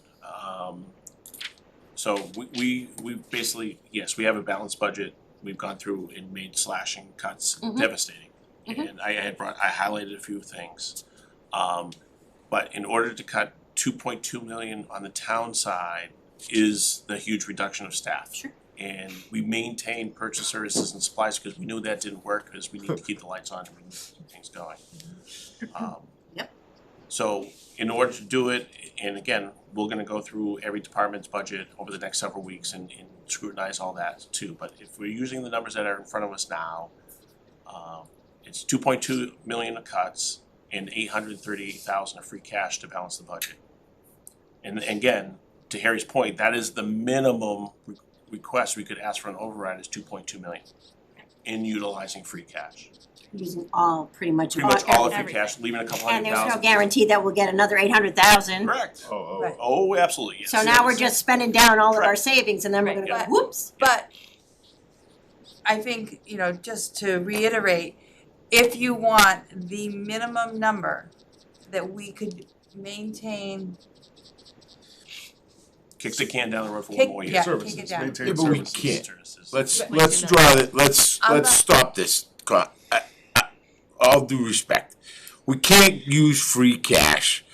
So we basically, yes, we have a balanced budget. We've gone through and made slashing cuts devastating. And I highlighted a few things. But in order to cut 2.2 million on the town side is the huge reduction of staff.
Sure.
And we maintained purchase services and supplies because we knew that didn't work because we need to keep the lights on and keep things going.
Yep.
So in order to do it, and again, we're gonna go through every department's budget over the next several weeks and scrutinize all that too. But if we're using the numbers that are in front of us now, it's 2.2 million of cuts and 838,000 of free cash to balance the budget. And again, to Harry's point, that is the minimum request we could ask for an override is 2.2 million in utilizing free cash.
Using all, pretty much
Pretty much all of free
everything.
cash, leaving a couple
And
hundred
there's no
thousand.
guarantee that we'll get another 800,000.
Correct.
Right.
Oh, absolutely, yes.
So now we're just spending down all of our
Correct.
savings, and then we're gonna go,
Right.
whoops.
But I think, just to reiterate, if you want the minimum number that we could maintain,
Kick the can down the road for one more year.
kick
Services,
it down.
maintain
Yeah, but we
services.
can't.
Services.
Let's draw it, let's
I'm not-
stop this. All due respect, we can't use free cash.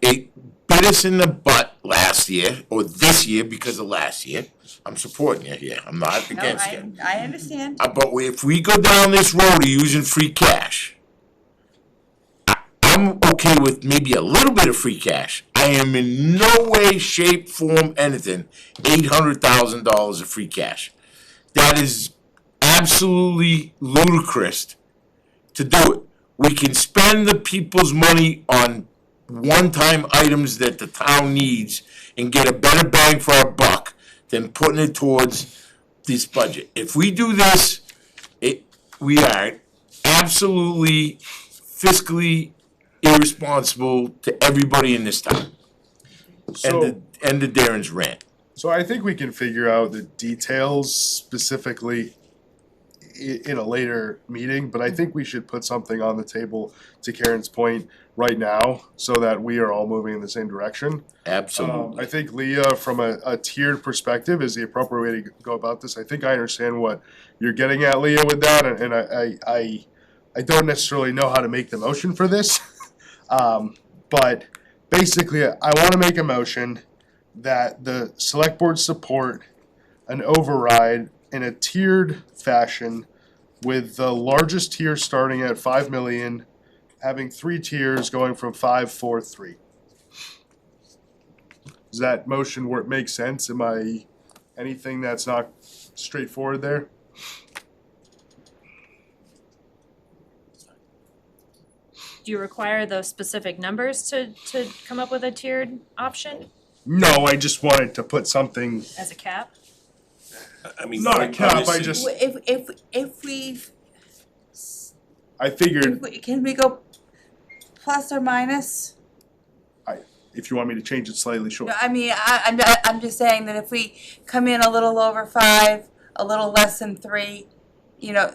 It bit us in the butt last year, or this year because of last year. I'm supporting you here, I'm not
No,
against you.
I understand.
But if we go down this road of using free cash, I'm okay with maybe a little bit of free cash. I am in no way, shape, form, anything, $800,000 of free cash. That is absolutely ludicrous to do it. We can spend the people's money on one-time items that the town needs and get a better bang for our buck than putting it towards this budget. If we do this, we are absolutely fiscally irresponsible to everybody in this town.
So,
End of Darren's rant.
so I think we can figure out the details specifically in a later meeting, but I think we should put something on the table, to Karen's point, right now, so that we are all moving in the same direction.
Absolutely.
I think Leah, from a tiered perspective, is the appropriate way to go about this. I think I understand what you're getting at, Leah, with that, and I don't necessarily know how to make the motion for this. But basically, I want to make a motion that the select board support an override in a tiered fashion, with the largest tier starting at 5 million, having 3 tiers going from 5, 4, 3. Does that motion make sense? Am I anything that's not straightforward there?
Do you require those specific numbers to come up with a tiered option
No, I just wanted to put something
as a cap?
I mean,
Not a cap, I
obviously-
just-
If we,
I figured
can we go plus or minus?
if you want me to change it slightly, sure.
No, I mean, I'm just saying that if we come in a little over 5, a little less than 3, you know,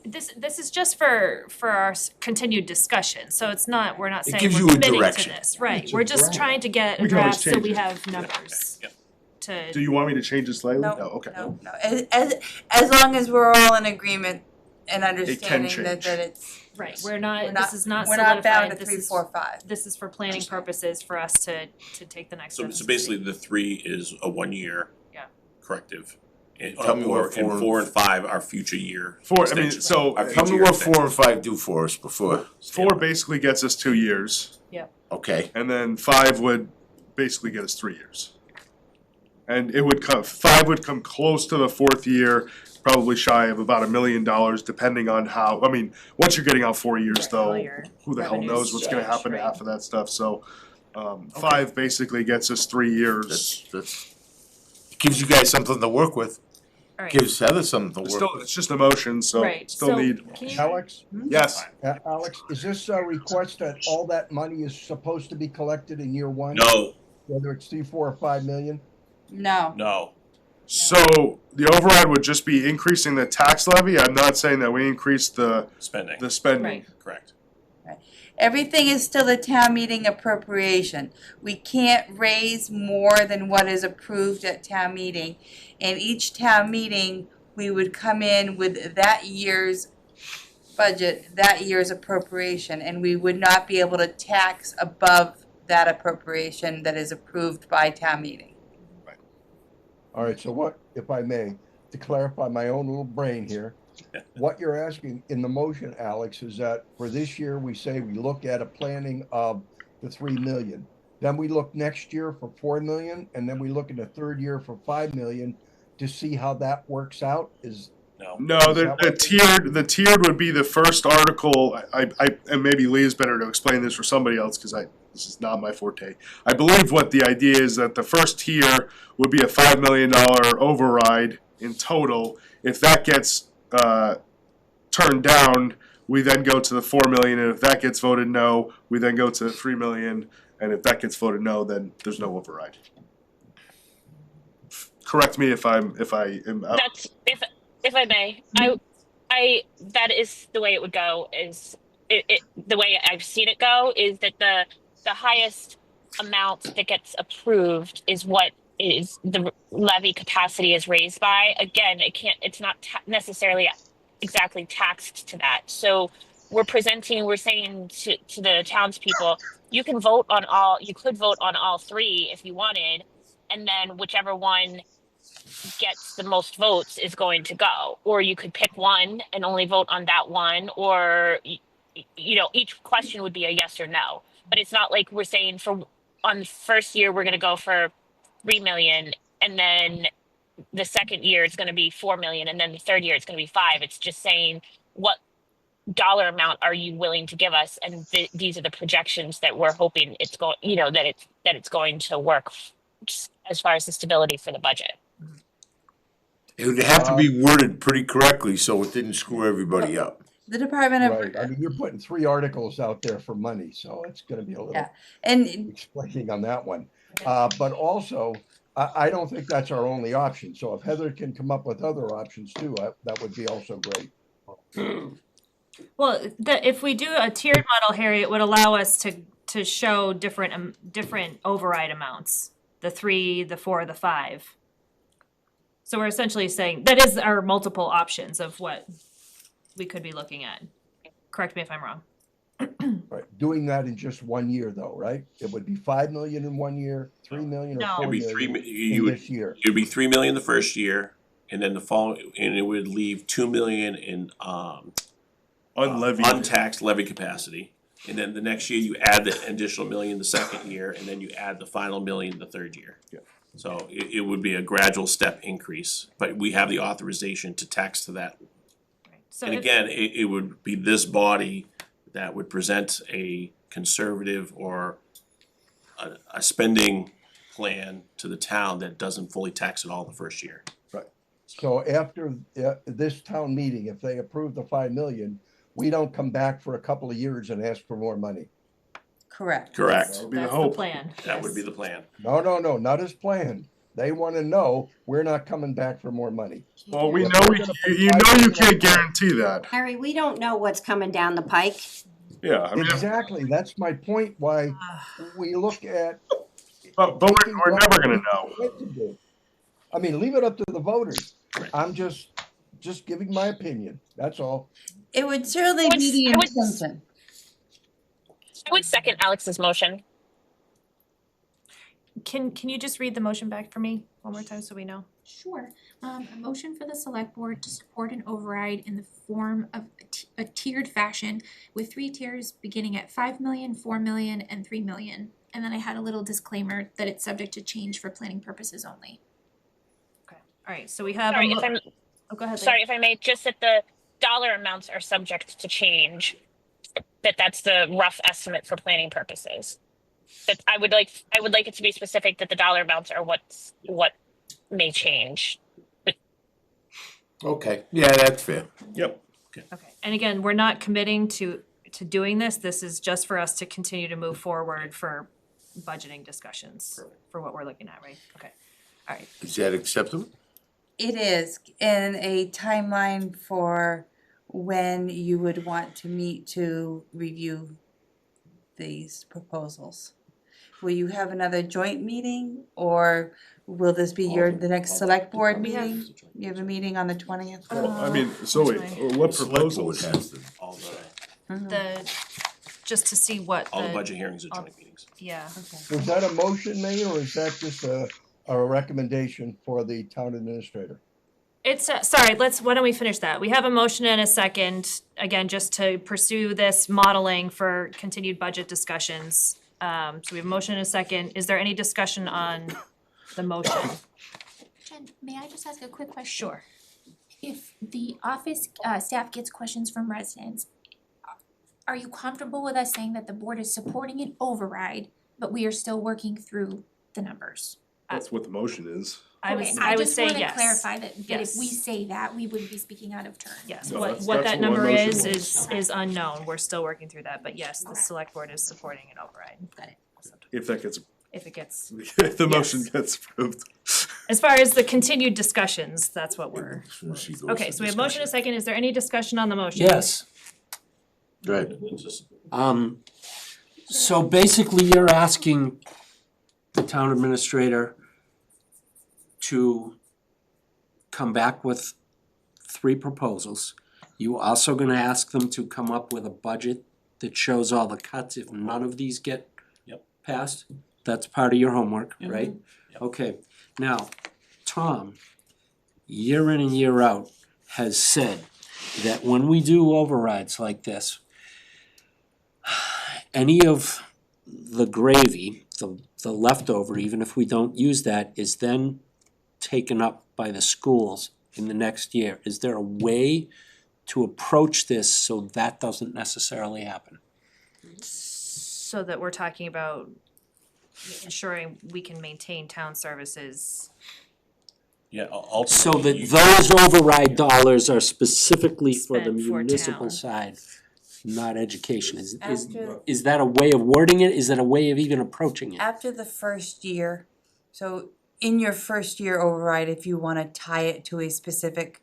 This is just for our continued discussion, so it's not, we're not
It
saying
gives
we're
you a
committing to
direction.
this, right?
It's a
We're just
draft.
trying to get a
We can always
draft so
change
we
it.
have numbers
Yeah.
to.
Do you want me to change it slightly?
No,
okay.
no. As long as we're all in agreement and understanding
change.
that it's,
Right,
we're
this is not
we're not bound
solidified,
to
this
3,
is,
4, 5.
this is for planning purposes for us to take the next
So,
step.
so basically, the 3 is a 1-year
Yeah.
corrective. And,
Tell me what
and
4
4 and 5 are future year
4, I mean,
extensions.
so
Our
Tell
future
me
year
what 4 and
extensions.
5 do for us before,
4 basically gets us 2 years,
okay?
and then 5 would basically get us 3 years. And it would come, 5 would come close to the 4th year, probably shy of about $1 million, depending on how, I mean, once you're getting out 4 years
Right, all
though,
your
who the hell
revenues
knows what's gonna
change,
happen to
right.
half of that stuff, so, 5 basically gets us 3 years.
That's, it gives you guys something to work with,
Alright,
gives Heather something to
It's
work
still,
with.
it's just a motion, so
right,
still
so
need,
can you,
Alex,
yes,
Alex, is this a request that all that money is supposed to be collected in year 1?
No,
Whether it's 3, 4, or 5 million?
No.
no.
so the override would just be increasing the tax levy, I'm not saying that we increase the
Spending,
spending.
right,
correct.
Everything is still a town meeting appropriation. We can't raise more than what is approved at town meeting. And each town meeting, we would come in with that year's budget, that year's appropriation, and we would not be able to tax above that appropriation that is approved by town meeting.
All right, so what, if I may, to clarify my own little brain here, what you're asking in the motion, Alex, is that for this year, we say we look at a planning of the 3 million. Then we look next year for 4 million, and then we look in the third year for 5 million to see how that works out.
No.
No,
Is
the,
that
the
what-
tiered, the tiered would be the first article, and maybe Lee is better to explain this for somebody else, cause this is not my forte. I believe what the idea is that the first tier would be a $5 million override in total. If that gets, turned down, we then go to the 4 million, and if that gets voted no, we then go to the 3 million, and if that gets voted no, then there's no override. Correct me if I am.
That's if I may, I that is the way it would go. Is it the way I've seen it go is that the highest amount that gets approved is what is the levy capacity is raised by. Again, it's not necessarily exactly taxed to that. So we're saying to the townspeople, you could vote on all 3 if you wanted, and then whichever one gets the most votes is going to go. Or you could pick one and only vote on that one, or each question would be a yes or no. But it's not like we're saying on the first year we're going to go for 3 million, and then the second year it's going to be 4 million, and then the third year it's going to be 5. It's just saying what dollar amount are you willing to give us, and these are the projections that we're hoping it's going, that it's going to work just as far as the stability for the budget.
It would have to be worded pretty correctly so it didn't screw everybody up.
The Department of
Right, I mean, you're putting 3 articles out there for money, so it's gonna be a little
and
explaining on that one. But also, I don't think that's our only option, so if Heather can come up with other options too, that would be also great.
well, if we do a tiered model, Harry, it would allow us to show different override amounts. The 3, the 4, the 5. So we're essentially saying, that is our multiple options of what we could be looking at. Correct me if I'm wrong.
Right, doing that in just 1 year though, right? It would be 5 million in 1 year, 3 million
No.
or 4
It'd be 3
million
you
in
would
this year.
it'd be 3 million the first year, and then the following, and it would leave 2 million in
Unlevied.
untaxed levy capacity. And then the next year you add the additional million the second year, and then you add the final million the third year.
Yeah.
So it would be a gradual step increase, but we have the authorization to tax to that.
So
And
if-
again, it would be this body that would present a conservative or a spending plan to the town that doesn't fully tax it all the first year.
Right.
So after this town meeting, if they approve the 5 million, we don't come back for a couple of years and ask for more money.
Correct.
Correct.
That would be the
That's the
hope.
plan.
That would
yes.
be the plan.
No, not as planned. They want to know we're not coming back for more money.
Well, we
If
know
we're gonna put
you know
5
you
million
can't
up front-
guarantee that.
Harry, we don't know what's coming down the pike.
Yeah, I mean,
Exactly, that's my point, why we look at.
but we're never gonna know.
What to do. I mean, leave it up to the voters. I'm just giving my opinion, that's all.
It would certainly be the
I would-
intention.
I would second Alex's motion.
Can you just read the motion back for me one more time so we know?
Sure. A motion for the select board to support an override in the form of a tiered fashion with 3 tiers beginning at 5 million, 4 million, and 3 million. And then I had a little disclaimer that it's subject to change for planning purposes only.
Okay, all right, so we have.
Sorry, if I'm
Oh, go ahead.
sorry if I may, just that the dollar amounts are subject to change. That's the rough estimate for planning purposes. That I would like it to be specific that the dollar amounts are what may change.
Okay, yeah, that's fair.
Yep.
Okay, and again, we're not committing to doing this. This is just for us to continue to move forward for budgeting discussions for what we're looking at, right? Okay, all right.
Is that acceptable?
It is, and a timeline for when you would want to meet to review these proposals. Will you have another joint meeting, or will this be the next select board
We have-
meeting? You have a meeting on the 20th?
Well, I mean, so wait, what
Select board
proposals?
has them.
All the
Just to see what
all the budget hearings are
all-
joint meetings.
Yeah,
Was that a motion made, or is that just a recommendation for the town administrator?
it's, sorry, why don't we finish that? We have a motion and a second, again, just to pursue this modeling for continued budget discussions. So we have a motion and a second. Is there any discussion on the motion?
Jen, may I just ask a quick question?
Sure.
If the office staff gets questions from residents, are you comfortable with us saying that the board is supporting an override, but we are still working through the numbers?
That's what the motion is.
I would
Okay,
say
just wanna
yes.
clarify that if
Yes.
we say that, we wouldn't be speaking out of turn.
Yes,
No,
what
that's
that
what
number
my motion
is unknown. We're still working through that, but yes, the
Okay.
select board is supporting an override.
Got it.
If that gets,
If it gets,
if the motion gets approved.
as far as the continued discussions, that's what we're.
As soon as she goes
Okay,
to
so we have motion and a
discussion.
second. Is there any discussion on the motion?
Yes.
Go ahead.
So basically you're asking the town administrator to come back with 3 proposals. You also gonna ask them to come up with a budget that shows all the cuts if none of these get
Yep.
passed? That's part of your homework,
Yep.
right?
Yep.
Okay, now, Tom, year in and year out, has said that when we do overrides like this, any of the gravy, the leftover, even if we don't use that, is then taken up by the schools in the next year. Is there a way to approach this so that doesn't necessarily happen?
So that we're talking about ensuring we can maintain town services.
Yeah,
So
ultimately.
that those override dollars are specifically for the
Spent for
municipal
town.
side, not education.
After-
Is that a way of wording it? Is that a way of even approaching it?
After the first year, so in your first year override, if you wanna tie it to a specific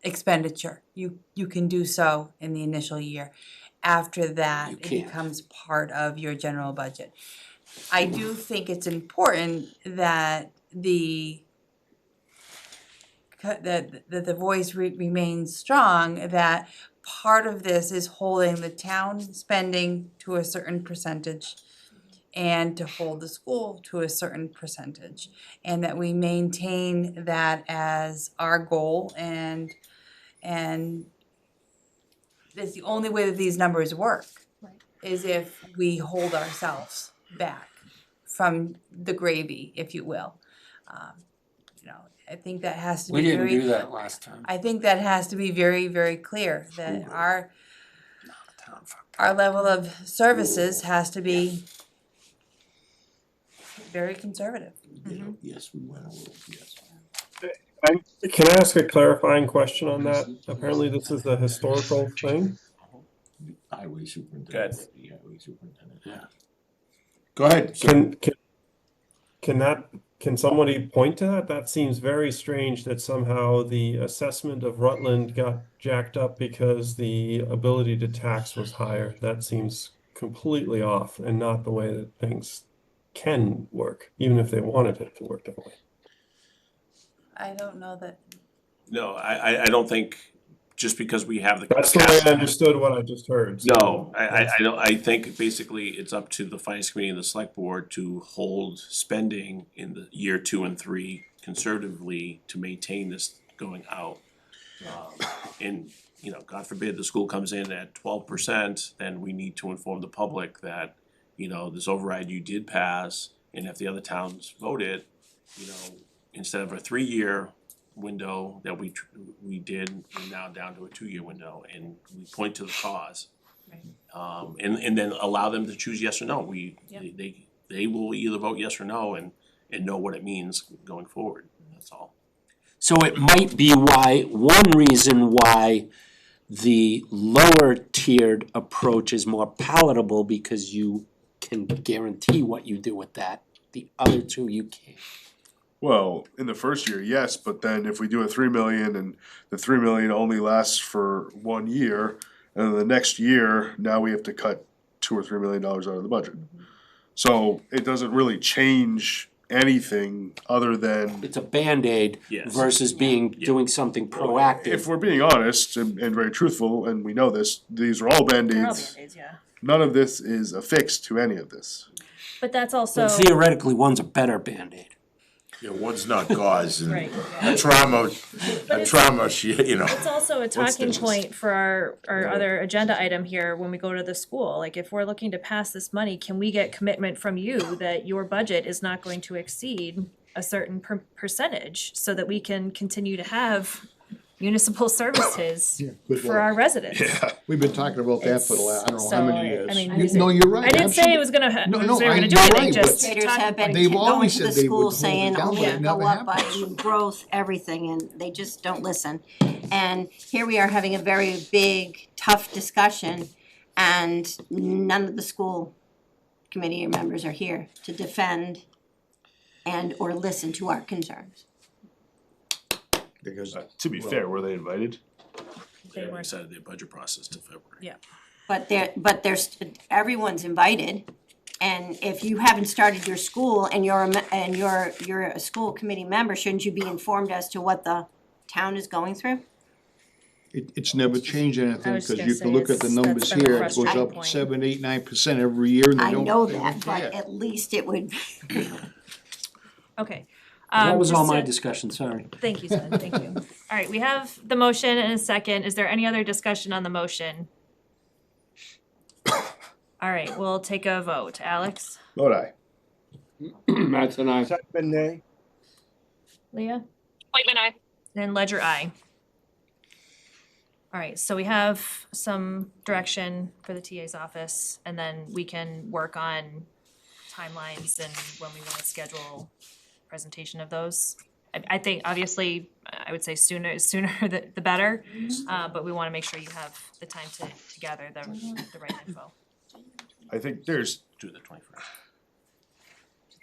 expenditure, you can do so in the initial year. After that,
You
it
can't.
becomes part of your general budget. I do think it's important that the voice remains strong, that part of this is holding the town spending to a certain percentage and to hold the school to a certain percentage, and that we maintain that as our goal, and that's the only way that these numbers work.
Right.
Is if we hold ourselves back from the gravy, if you will. You know, I think that has to
We
be
didn't
very,
do that last time.
I think that has to be very, very clear, that
Ooh.
our level of services has to be very conservative.
Yes, we went a little, yes.
Can I ask a clarifying question on that? Apparently this is a historical thing.
Highway superintendent.
Good.
Deputy highway superintendent. Yeah. Go ahead.
Can somebody point to that? That seems very strange that somehow the assessment of Rutland got jacked up because the ability to tax was higher. That seems completely off and not the way that things can work, even if they wanted it to work that way.
I don't know that,
No, I don't think, just because we have the.
That's the way I understood what I just heard. so
No, I
that's-
don't, I think basically it's up to the finance committee and the select board to hold spending in the year 2 and 3 conservatively to maintain this going out. And, you know, God forbid the school comes in at 12%, then we need to inform the public that, you know, this override you did pass, and if the other towns voted, you know, instead of a 3-year window that we did, we're now down to a 2-year window, and we point to the cause. And then allow them to choose yes or no. They will either vote yes or no and know what it means going forward, that's all.
So it might be one reason why the lower tiered approach is more palatable, because you can guarantee what you do with that. The other two you can't.
Well, in the first year, yes, but then if we do a 3 million and the 3 million only lasts for 1 year, and then the next year, now we have to cut $2 or $3 million out of the budget. So it doesn't really change anything other than,
It's a Band-Aid
Yes.
versus doing something
if
proactive.
we're being honest and very truthful, and we know this, these are all
They're all
Band-Aids.
Band-Aids, yeah.
None of this is a fix to any of this.
But that's also.
But theoretically, one's a better Band-Aid.
Yeah, one's not gauze and
Right.
a trauma, you know.
It's also a talking
stitches?
point for our other agenda item here when we go to the school. Like, if we're looking to pass this money, can we get commitment from you that your budget is not going to exceed a certain percentage so that we can continue to have municipal services
good
for
luck.
our residents?
We've been talking about that for the last, I don't know how many years.
I mean,
No, you're right.
I didn't say it was gonna,
No,
they
no,
were gonna do
you're
anything,
right,
just
but-
Administrators have been
They've
going
always
to
said
the
they would
school
hold it
saying,
down,
oh
but
yeah,
it never
go up by
happens.
growth, everything, and they just don't listen. And here we are having a very big, tough discussion, and none of the school committee members are here to defend and or listen to our concerns.
Because
To be fair, were they invited?
They already started their budget process to February.
Yeah.
But there's, everyone's invited, and if you haven't started your school and you're a school committee member, shouldn't you be informed as to what the town is going through?
it's never changed anything,
was
cause
gonna
you can
say,
look at the
that's
numbers
been the
here, it goes
frustrating
up
point.
7, 8, 9% every year, and they
I
don't,
know
they
that,
don't
but
care.
at least it would,
Okay.
That was all
just
my
to-
discussion, sorry.
Thank you, Sven, thank you. All right, we have the motion and a second. Is there any other discussion on the motion? All right, we'll take a vote. Alex?
Vote aye.
Matt's and I.
Second nay.
Leah?
Whitman, I.
And Ledger, I. All right, so we have some direction for the TA's office, and then we can work on timelines and when we wanna schedule presentation of those. I think, obviously, I would say sooner the better, but we wanna make sure you have the time to gather the right info.
I think there's,
Do the 21st.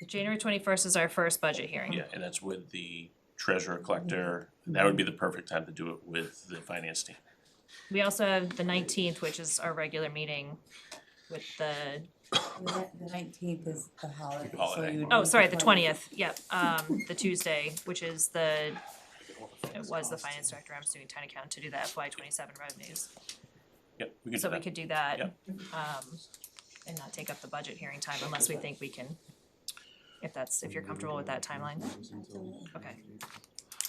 January 21st is our first budget hearing.
Yeah, and that's with the treasurer collector. That would be the perfect time to do it with the finance team.
We also have the 19th, which is our regular meeting with the,
the 19th is the holiday, so
Holiday.
you would.
oh,
need
sorry, the
20th.
20th, yep, the Tuesday, which is it was the finance director, I'm doing town account to do the FY 27 revenues.
Yep, we can do
So we
that.
could do that,
Yep.
and not take up the budget hearing time unless we think we can, if you're comfortable with that timeline. Okay,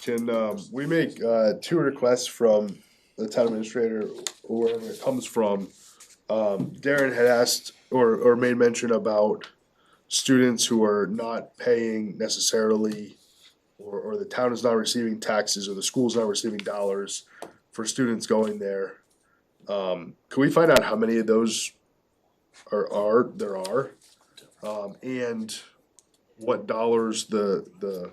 can we make 2 requests from the town administrator or wherever it comes from? Darren had asked or made mention about students who are not paying necessarily, or the town is not receiving taxes, or the school's not receiving dollars for students going there. Can we find out how many of those there are? And what dollars the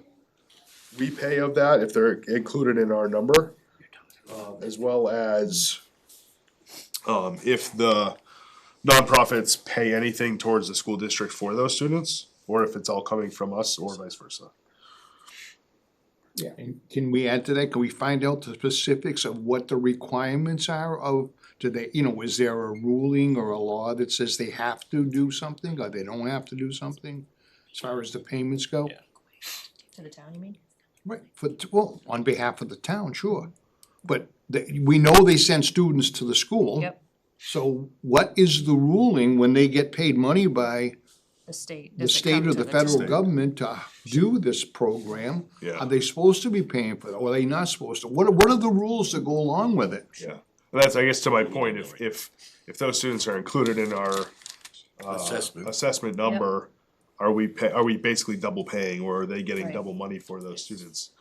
we pay of that, if they're included in our number. As well as, if the nonprofits pay anything towards the school district for those students, or if it's all coming from us or vice versa.
Yeah, and can we add to that? Can we find out the specifics of what the requirements are of, do they, is there a ruling or a law that says they have to do something or they don't have to do something? As far as the payments go?
Yeah.
To the town, you mean?
Right, well, on behalf of the town, sure. But we know they send students to the school.
Yep.
So what is the ruling when they get paid money by
The state.
the
Does it
state
come
or
to
the federal
state?
government to do this program?
Yeah.
Are they supposed to be paying for it, or are they not supposed to? What are the rules that go along with it?
Yeah. And that's, I guess, to my point, if those students are included in our assessment number, are we basically double paying, or are they getting
Right.
double money for those students?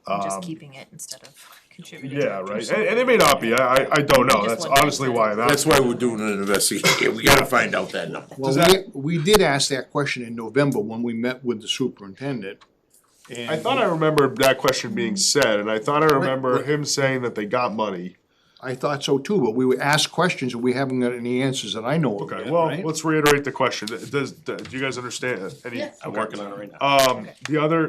Just keeping it instead of contributing.
Yeah, right, and it may not be, I don't know,
Just
that's
one
honestly why I'm
That's
asking.
why we're doing an investigation, we gotta find out that number.
Well, we did ask that question in November when we met with the superintendent. And
I thought I remember that question being said, and I thought I remember him saying that they got money.
I thought so too, but we were asked questions and we haven't got any answers that I know of
Okay,
yet,
well,
right?
let's reiterate the question, do you guys understand any?
I'm
okay.
working on it right now.
The other,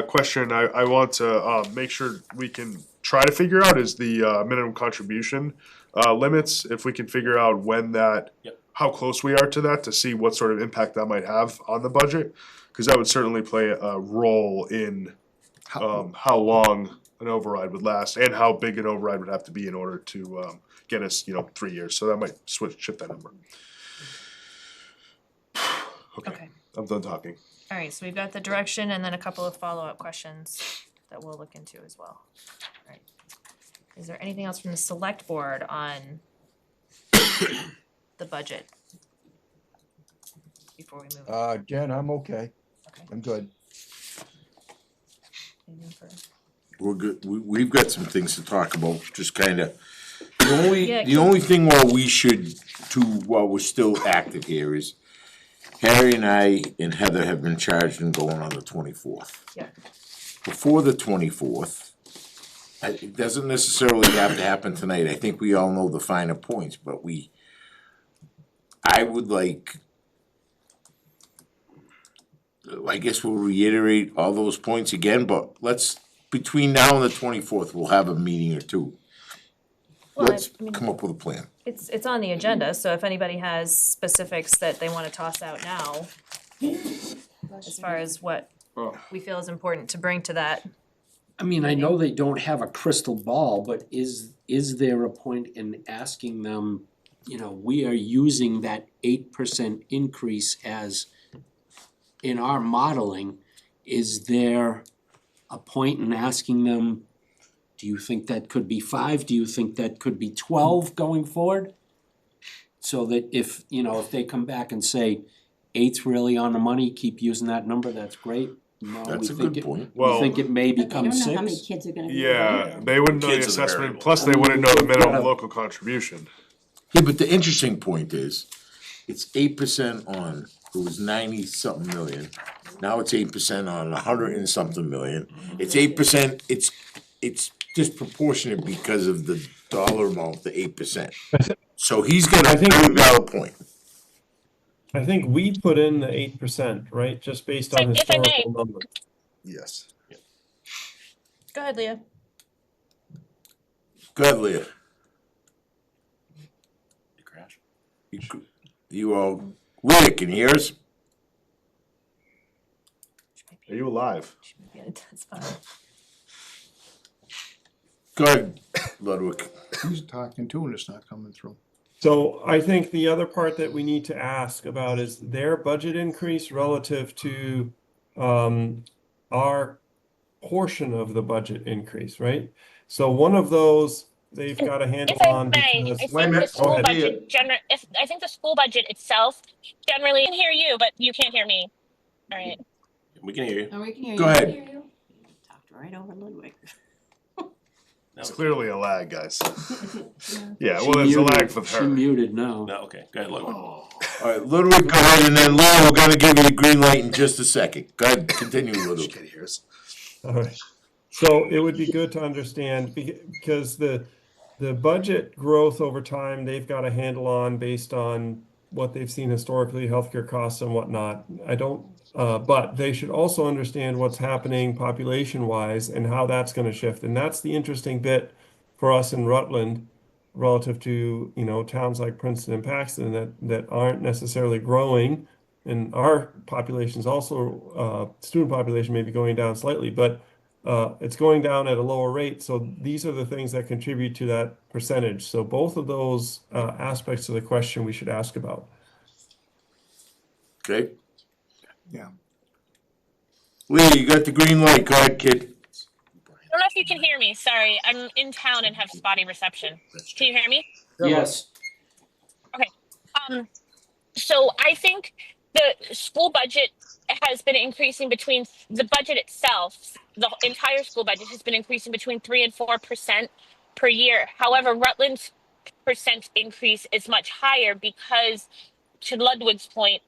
question I want to, make sure we can try to figure out is the, minimum contribution, limits, if we can figure out when that,
Yep.
how close we are to that, to see what sort of impact that might have on the budget. Cause that would certainly play a role in, how long an override would last, and how big an override would have to be in order to, get us, 3 years, so that might shift that number.
Okay.
I'm done talking.
All right, so we've got the direction and then a couple of follow-up questions that we'll look into as well. All right. Is there anything else from the select board on the budget? Before we move,
Jen, I'm okay.
Okay.
I'm good.
anything for,
We're good, we've got some things to talk about, just kinda, the
Yeah,
only thing we should do while we're still active here is Harry and I and Heather have been charged in going on the 24th.
yeah,
Before the 24th, it doesn't necessarily have to happen tonight, I think we all know the finer points, but I would like, I guess we'll reiterate all those points again, but between now and the 24th, we'll have a meeting or two.
Well,
Let's
I mean-
come up with a plan.
it's on the agenda, so if anybody has specifics that they wanna toss out now, as far as what
Oh.
we feel is important to bring to that.
I mean, I know they don't have a crystal ball, but is there a point in asking them, we are using that 8% increase as in our modeling, is there a point in asking them, do you think that could be 5? Do you think that could be 12 going forward? So that if they come back and say 8's really on the money, keep using that number, that's great. No,
That's a
we think
good
it,
point.
Well,
we think it may
But they
become
don't know how many
6.
kids are gonna be.
yeah, they wouldn't know the
Kids are the
assessment,
variable.
plus they wouldn't know the minimum local contribution.
Yeah, but the interesting point is, it's 8% on, it was 90-something million, now it's 8% on 100 and something million. It's 8%, it's disproportionate because of the dollar amount, the 8%. So he's got a very valid point.
I think we put in the 8%, right, just based on
If I may.
historical numbers.
Yes.
Go ahead, Leah.
Go ahead, Leah.
You crash.
You all, Leah, can you hear us?
Are you alive?
Yeah, that's fine.
Go ahead, Ludwig.
He's talking too and it's not coming through.
So I think the other part that we need to ask about is their budget increase relative to our portion of the budget increase, right? So one of those they've got a handle
If I
on
may,
because.
I think the school budget I think the school budget itself generally can hear you, but you can't hear me. All right.
We can hear you.
Oh, we can hear you.
Go ahead.
Talked right over Ludwig.
It's clearly a lag, guys. Yeah,
She
well, there's a
muted-
lag with
She
her.
muted now.
No, okay, go ahead, Ludwig.
Alright, Ludwig, go ahead, and then Leah, we're gonna give you the green light in just a second. Go ahead, continue,
She
Ludwig.
can't hear us.
All right. So it would be good to understand because the budget growth over time, they've got a handle on based on what they've seen historically, healthcare costs and whatnot. I don't, but they should also understand what's happening population wise and how that's going to shift. And that's the interesting bit for us in Rutland relative to, you know, towns like Princeton and Paxton that aren't necessarily growing. And our population's also, student population may be going down slightly, but it's going down at a lower rate. So these are the things that contribute to that percentage. So both of those aspects of the question we should ask about.
Okay?
Yeah.
Lee, you got the green light. Go ahead, kid.
I don't know if you can hear me. Sorry, I'm in town and have spotty reception. Can you hear me?
Yes.
So I think the school budget has been increasing between the budget itself, the entire school budget has been increasing between 3 and 4% per year. However, Rutland's percent increase is much higher because, to Ludwig's point,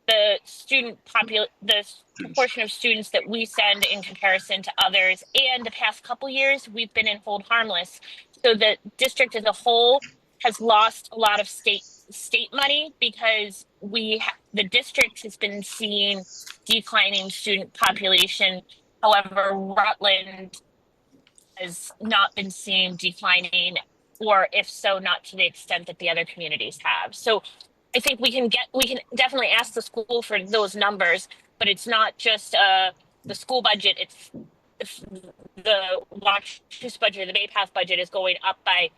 the the proportion of students that we send in comparison to others, and the past couple years we've been in hold harmless. So the district as a whole has lost a lot of state money because the district has been seeing declining student population. However, Rutland has not been seeing declining, or if so, not to the extent that the other communities have. So I think we can definitely ask the school for those numbers, but it's not just the school budget. It's the Wachusett budget or the Bay Path budget is going up by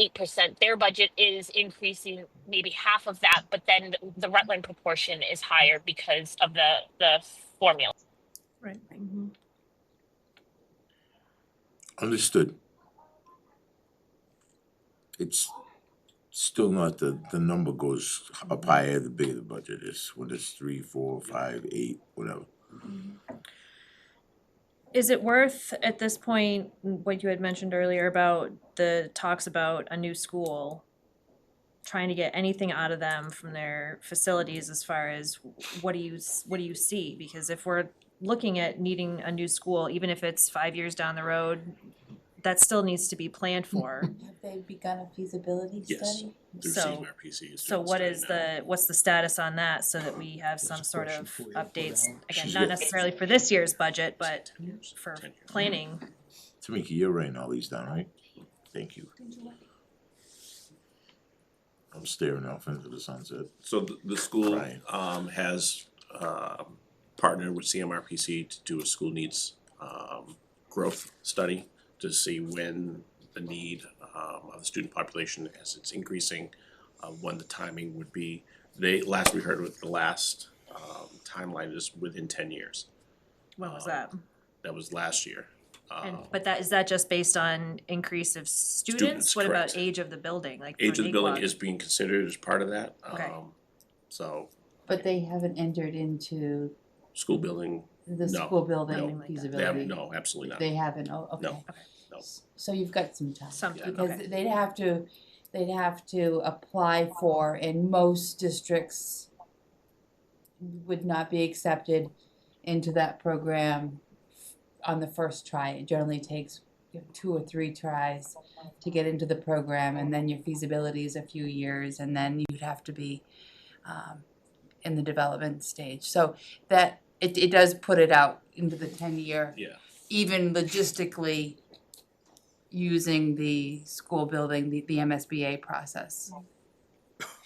8%. Their budget is increasing maybe half of that, but then the Rutland proportion is higher because of the formula.
Right.
Understood. It's still not the number goes up higher the bigger the budget is. When it's 3, 4, 5, 8, whatever.
Is it worth at this point what you had mentioned earlier about the talks about a new school, trying to get anything out of them from their facilities as far as what do you see? Because if we're looking at needing a new school, even if it's 5 years down the road, that still needs to be planned for.
Have they begun a feasibility
Yes.
study?
Through
So-
CMRPC is
So
doing
what
study
is
now.
what's the status on that so that we have some sort of updates? Again,
She's
not
got-
necessarily for this year's budget, but for
10 years.
planning.
Tamika, you're writing all these down, right? Thank you. I'm staring off into the sunset.
So the school
Right.
has partnered with CMRPC to do a school needs growth study to see when the need of the student population as it's increasing, when the timing would be. Last we heard with the last timeline is within 10 years.
When was that?
That was last year.
But is that just based on increase of students?
Students,
What about
correct.
age of the building, like
Age
for
of the building
Naquan?
is being considered as part of that.
Okay.
So
But they haven't entered into
school building,
the
No,
school building
no. They
they have,
feasibility?
no, absolutely not.
They haven't, oh, okay.
No, no.
So you've got some time.
Some,
Yeah.
Because
okay.
they'd have to apply for, and most districts would not be accepted into that program on the first try. It generally takes 2 or 3 tries to get into the program, and then your feasibility is a few years, and then you'd have to be in the development stage. So that it does put it out into the 10-year.
Yeah.
Even logistically using the school building, the MSBA process.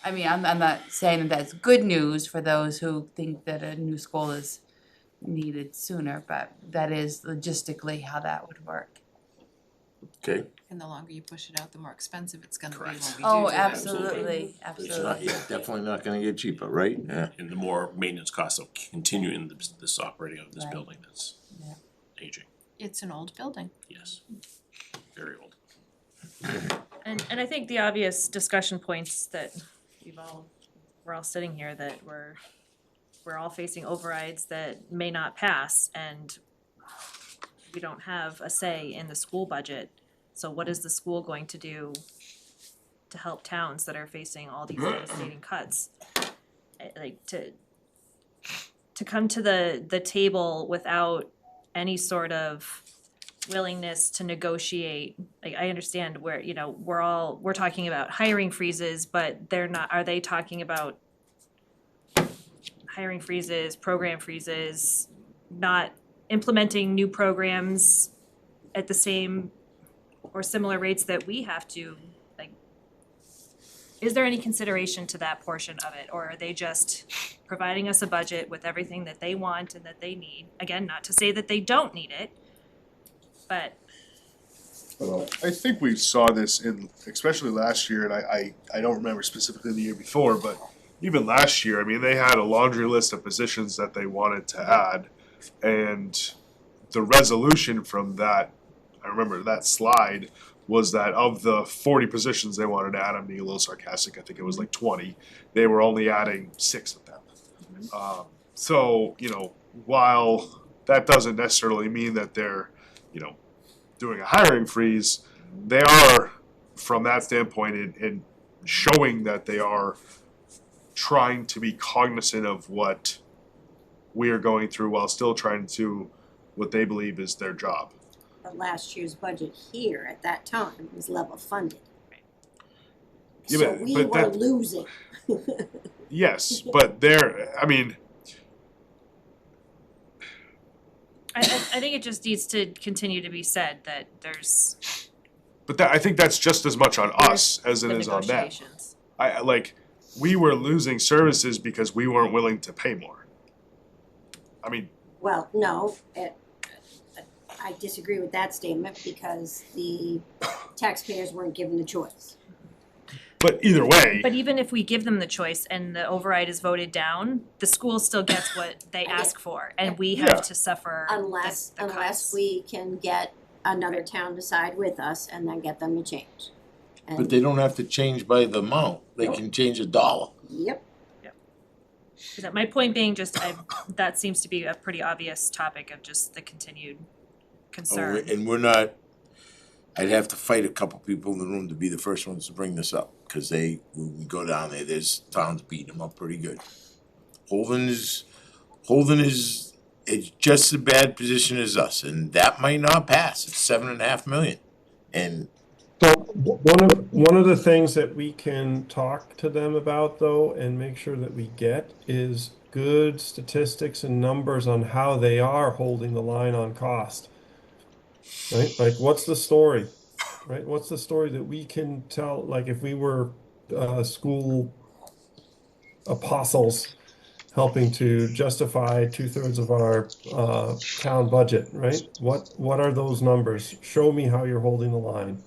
I mean, I'm not saying that that's good news for those who think that a new school is needed sooner, but that is logistically how that would work.
Okay,
And the longer you push it out, the more expensive it's gonna be when we
Correct.
do
Oh,
that.
absolutely,
it's not,
absolutely.
yeah, definitely not gonna get cheaper, right? Yeah.
And the more maintenance costs of continuing this operating of this
Right.
building that's
Yeah.
aging,
It's an old building.
yes, very old.
And I think the obvious discussion points that we're all sitting here that we're all facing overrides that may not pass, and we don't have a say in the school budget. So what is the school going to do to help towns that are facing all these devastating cuts? Like to come to the table without any sort of, willingness to negotiate, like, I understand where, you know, we're talking about hiring freezes, but they're not, are they talking about hiring freezes, program freezes, not implementing new programs at the same or similar rates that we have to, like, is there any consideration to that portion of it, or are they just providing us a budget with everything that they want and that they need? Again, not to say that they don't need it, but
I think we saw this especially last year, and I don't remember specifically the year before, but even last year, I mean, they had a laundry list of positions that they wanted to add, and the resolution from that, I remember that slide, was that of the 40 positions they wanted to add, I'm being a little sarcastic, I think it was like 20, they were only adding 6 of them. So, you know, while that doesn't necessarily mean that they're, you know, doing a hiring freeze, they are, from that standpoint, in showing that they are trying to be cognizant of what we are going through while still trying to do what they believe is their job.
But last year's budget here at that time was level funded.
Yeah,
So
but-
we
but
were
that-
losing.
Yes, but they're, I mean,
I think it just needs to continue to be said that there's
but that, I think that's just as much on us as it
the
is on them.
negotiations.
I like, we were losing services because we weren't willing to pay more. I mean,
Well, no, I disagree with that statement because the taxpayers weren't given the choice.
but either way,
But even if we give them the choice and the override is voted down, the school still gets what they
I get-
ask for, and we
Yeah.
have to suffer
Unless
the costs.
we can get another town to side with us and then get them to change.
But
And,
they don't have to change by the amount, they can change $1.
yep,
Is that my point being just, that seems to be a pretty obvious topic of just the continued concern.
And we're not, I'd have to fight a couple people in the room to be the first ones to bring this up, cause when we go down there, there's towns beating them up pretty good. Holden is it's just as bad position as us, and that might not pass, it's 7.5 million. And
So one of the things that we can talk to them about though, and make sure that we get, is good statistics and numbers on how they are holding the line on cost. Right? Like, what's the story? Right? What's the story that we can tell? Like, if we were school apostles helping to justify 2/3 of our town budget, right? What are those numbers? Show me how you're holding the line.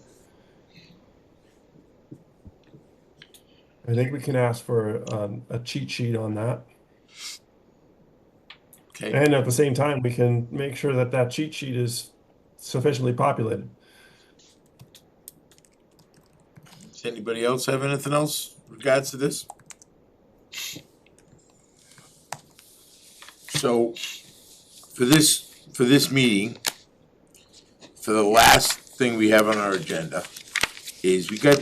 I think we can ask for a cheat sheet on that.
okay,
And at the same time, we can make sure that that cheat sheet is sufficiently populated.
does anybody else have anything else in regards to this? So, for this meeting, for the last thing we have on our agenda, is we got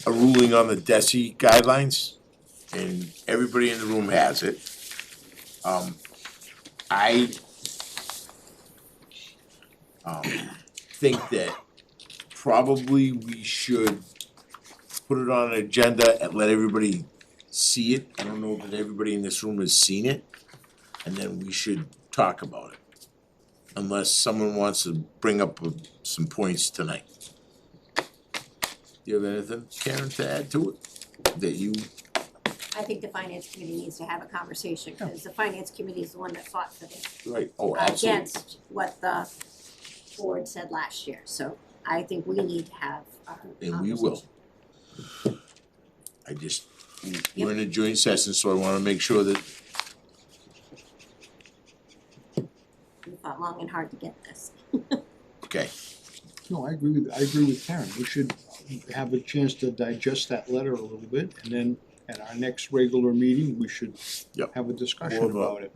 a ruling on the DESE guidelines, and everybody in the room has it. I think that probably we should put it on an agenda and let everybody see it. I don't know that everybody in this room has seen it, and then we should talk about it. Unless someone wants to bring up some points tonight. You have anything, Karen, to add to it? That you,
I think the finance committee needs to have a conversation, because the finance committee is the one that fought for this.
right, oh, absolutely.
Against what the board said last year, so I think we need to have a conversation.
And we will. I just, we're in a joint session, so I wanna make sure that,
We fought long and hard to get this.
okay,
No, I agree with Karen. We should have a chance to digest that letter a little bit, and then at our next regular meeting, we should
Yep.
have a discussion
More of a-
about it.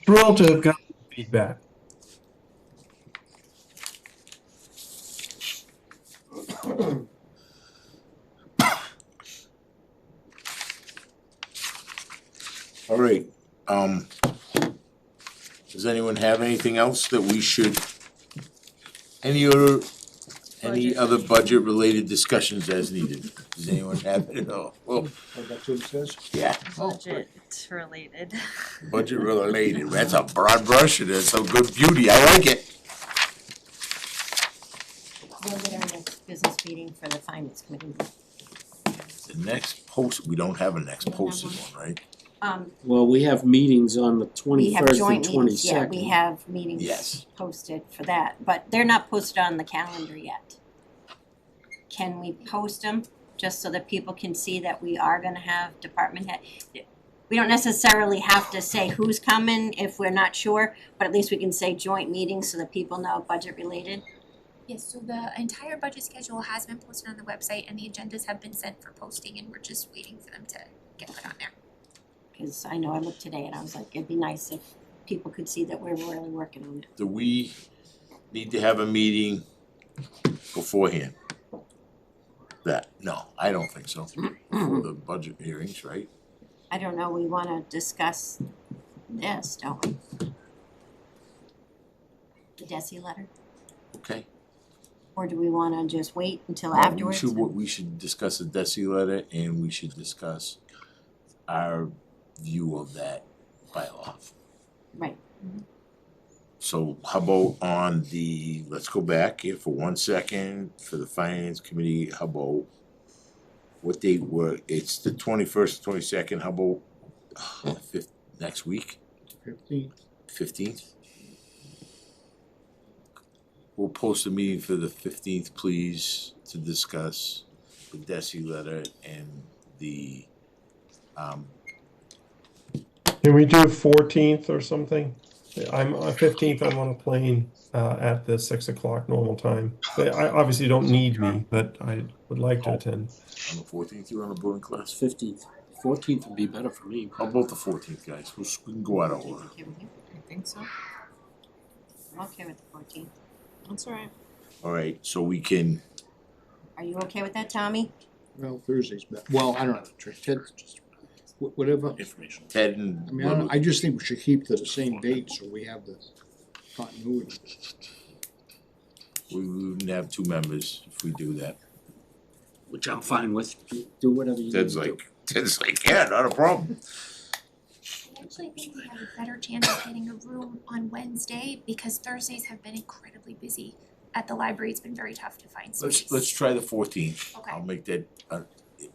Thrilled to have gotten feedback.
all right, Does anyone have anything else that we should, any other budget related discussions as needed? Does anyone have it at all? Well,
Oh, that's what it says?
yeah,
Budget related.
budget related, that's a broad brush, and it's some good beauty, I like it.
We'll get our next business meeting for the finance committee.
The next post, we don't have a next posted one, right?
Well, we have meetings on the
We have
21st
joint
and
meetings, yeah,
22nd.
we have meetings
Yes.
posted for that, but they're not posted on the calendar yet. Can we post them, just so that people can see that we are gonna have department head? We don't necessarily have to say who's coming if we're not sure, but at least we can say joint meetings so that people know budget related.
Yes, so the entire budget schedule has been posted on the website and the agendas have been sent for posting and we're just waiting for them to get put on there.
Cause I know I looked today and I was like, it'd be nice if people could see that we're really working on it.
Do we need to have a meeting beforehand? No, I don't think so, for the budget hearings, right?
I don't know, we wanna discuss this, don't we? The DESE letter,
Okay.
or do we wanna just wait until afterwards?
We should discuss the DESE letter, and we should discuss our view of that bylaw.
Right.
So how about on the, let's go back here for 1 second, for the finance committee, how about, what date it's the 21st, 22nd, how about next week, 15th? We'll post a meeting for the 15th, please, to discuss the DESE letter and the,
Can we do 14th or something? I'm 15th, I'm on a plane at the 6 o'clock normal time. I obviously don't need me, but I would like to attend.
on the 14th, you're on a boarding class?
15th. 14th would be better for me.
How about the 14th, guys? We can go out of order.
Okay with you?
I think so.
I'm okay with the 14th.
That's all right.
All right, so we can,
Are you okay with that, Tommy?
Well, Thursday's better. Well, I don't know, Ted, whatever.
Information.
Ted and.
I mean, I just think we should keep to the same date so we have the continuity.
We wouldn't have two members if we do that.
Which I'm fine with. Do whatever you need to do.
Ted's like, yeah, not a problem.
I actually think we have a better chance of getting a room on Wednesday because Thursdays have been incredibly busy. At the library, it's been very tough to find space.
Let's try the 14th.
Okay.
I'll make that,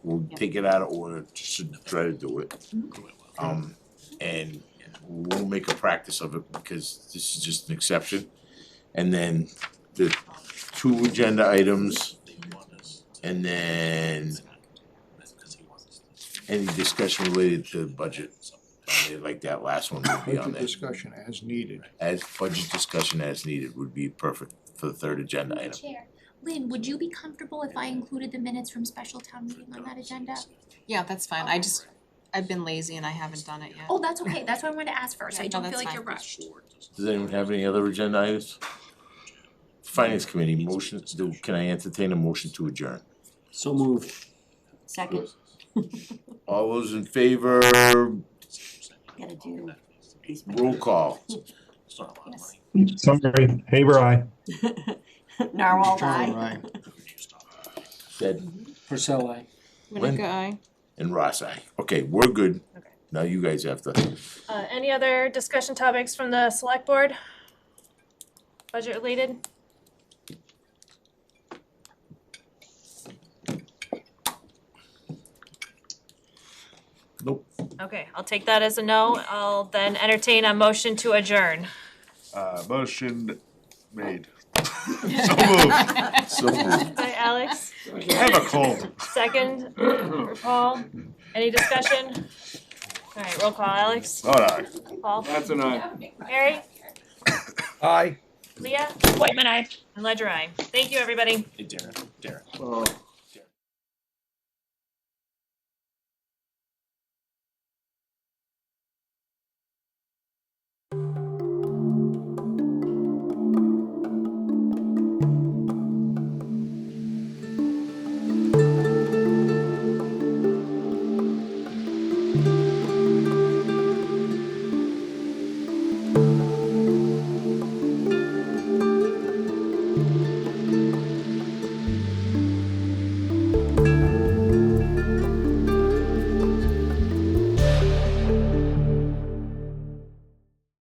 we'll take it out of order, just to try to do it. And we'll make a practice of it because this is just an exception. And then the 2 agenda items, and then any discussion related to the budget. Like that last one would be on
Budget
there.
discussion as needed.
As budget discussion as needed would be perfect for the 3rd agenda item.
Chair, Lynn, would you be comfortable if I included the minutes from special town meeting on that agenda?
Yeah, that's fine. I've been lazy and I haven't done it yet.
Oh, that's okay. That's what I wanted to ask first.
Yeah,
I
no,
don't feel
that's
like you're
fine.
rushed.
Does anyone have any other agenda items? Finance committee motions, can I entertain a motion to adjourn?
So moved.
Second,
All those in favor,
gotta do these.
roll call.
It's not a lot of money.
Summary, Haber, aye.
Narwhal
Charlie,
eye.
right.
Ted
Purcell, aye.
Lynn?
Guy.
and Ross, aye. Okay, we're good.
Okay.
Now you guys have to.
Any other discussion topics from the select board? Budget related?
Nope.
Okay, I'll take that as a no. I'll then entertain a motion to adjourn.
Motion made. So moved.
So moved.
By Alex,
I have a cold.
second for Paul. Any discussion? All right, roll call. Alex,
All right.
Paul,
That's an aye.
Harry,
Aye.
Leah,
Whitman, I.
and Ledger I. Thank you, everybody.
Hey, Darren.
Oh.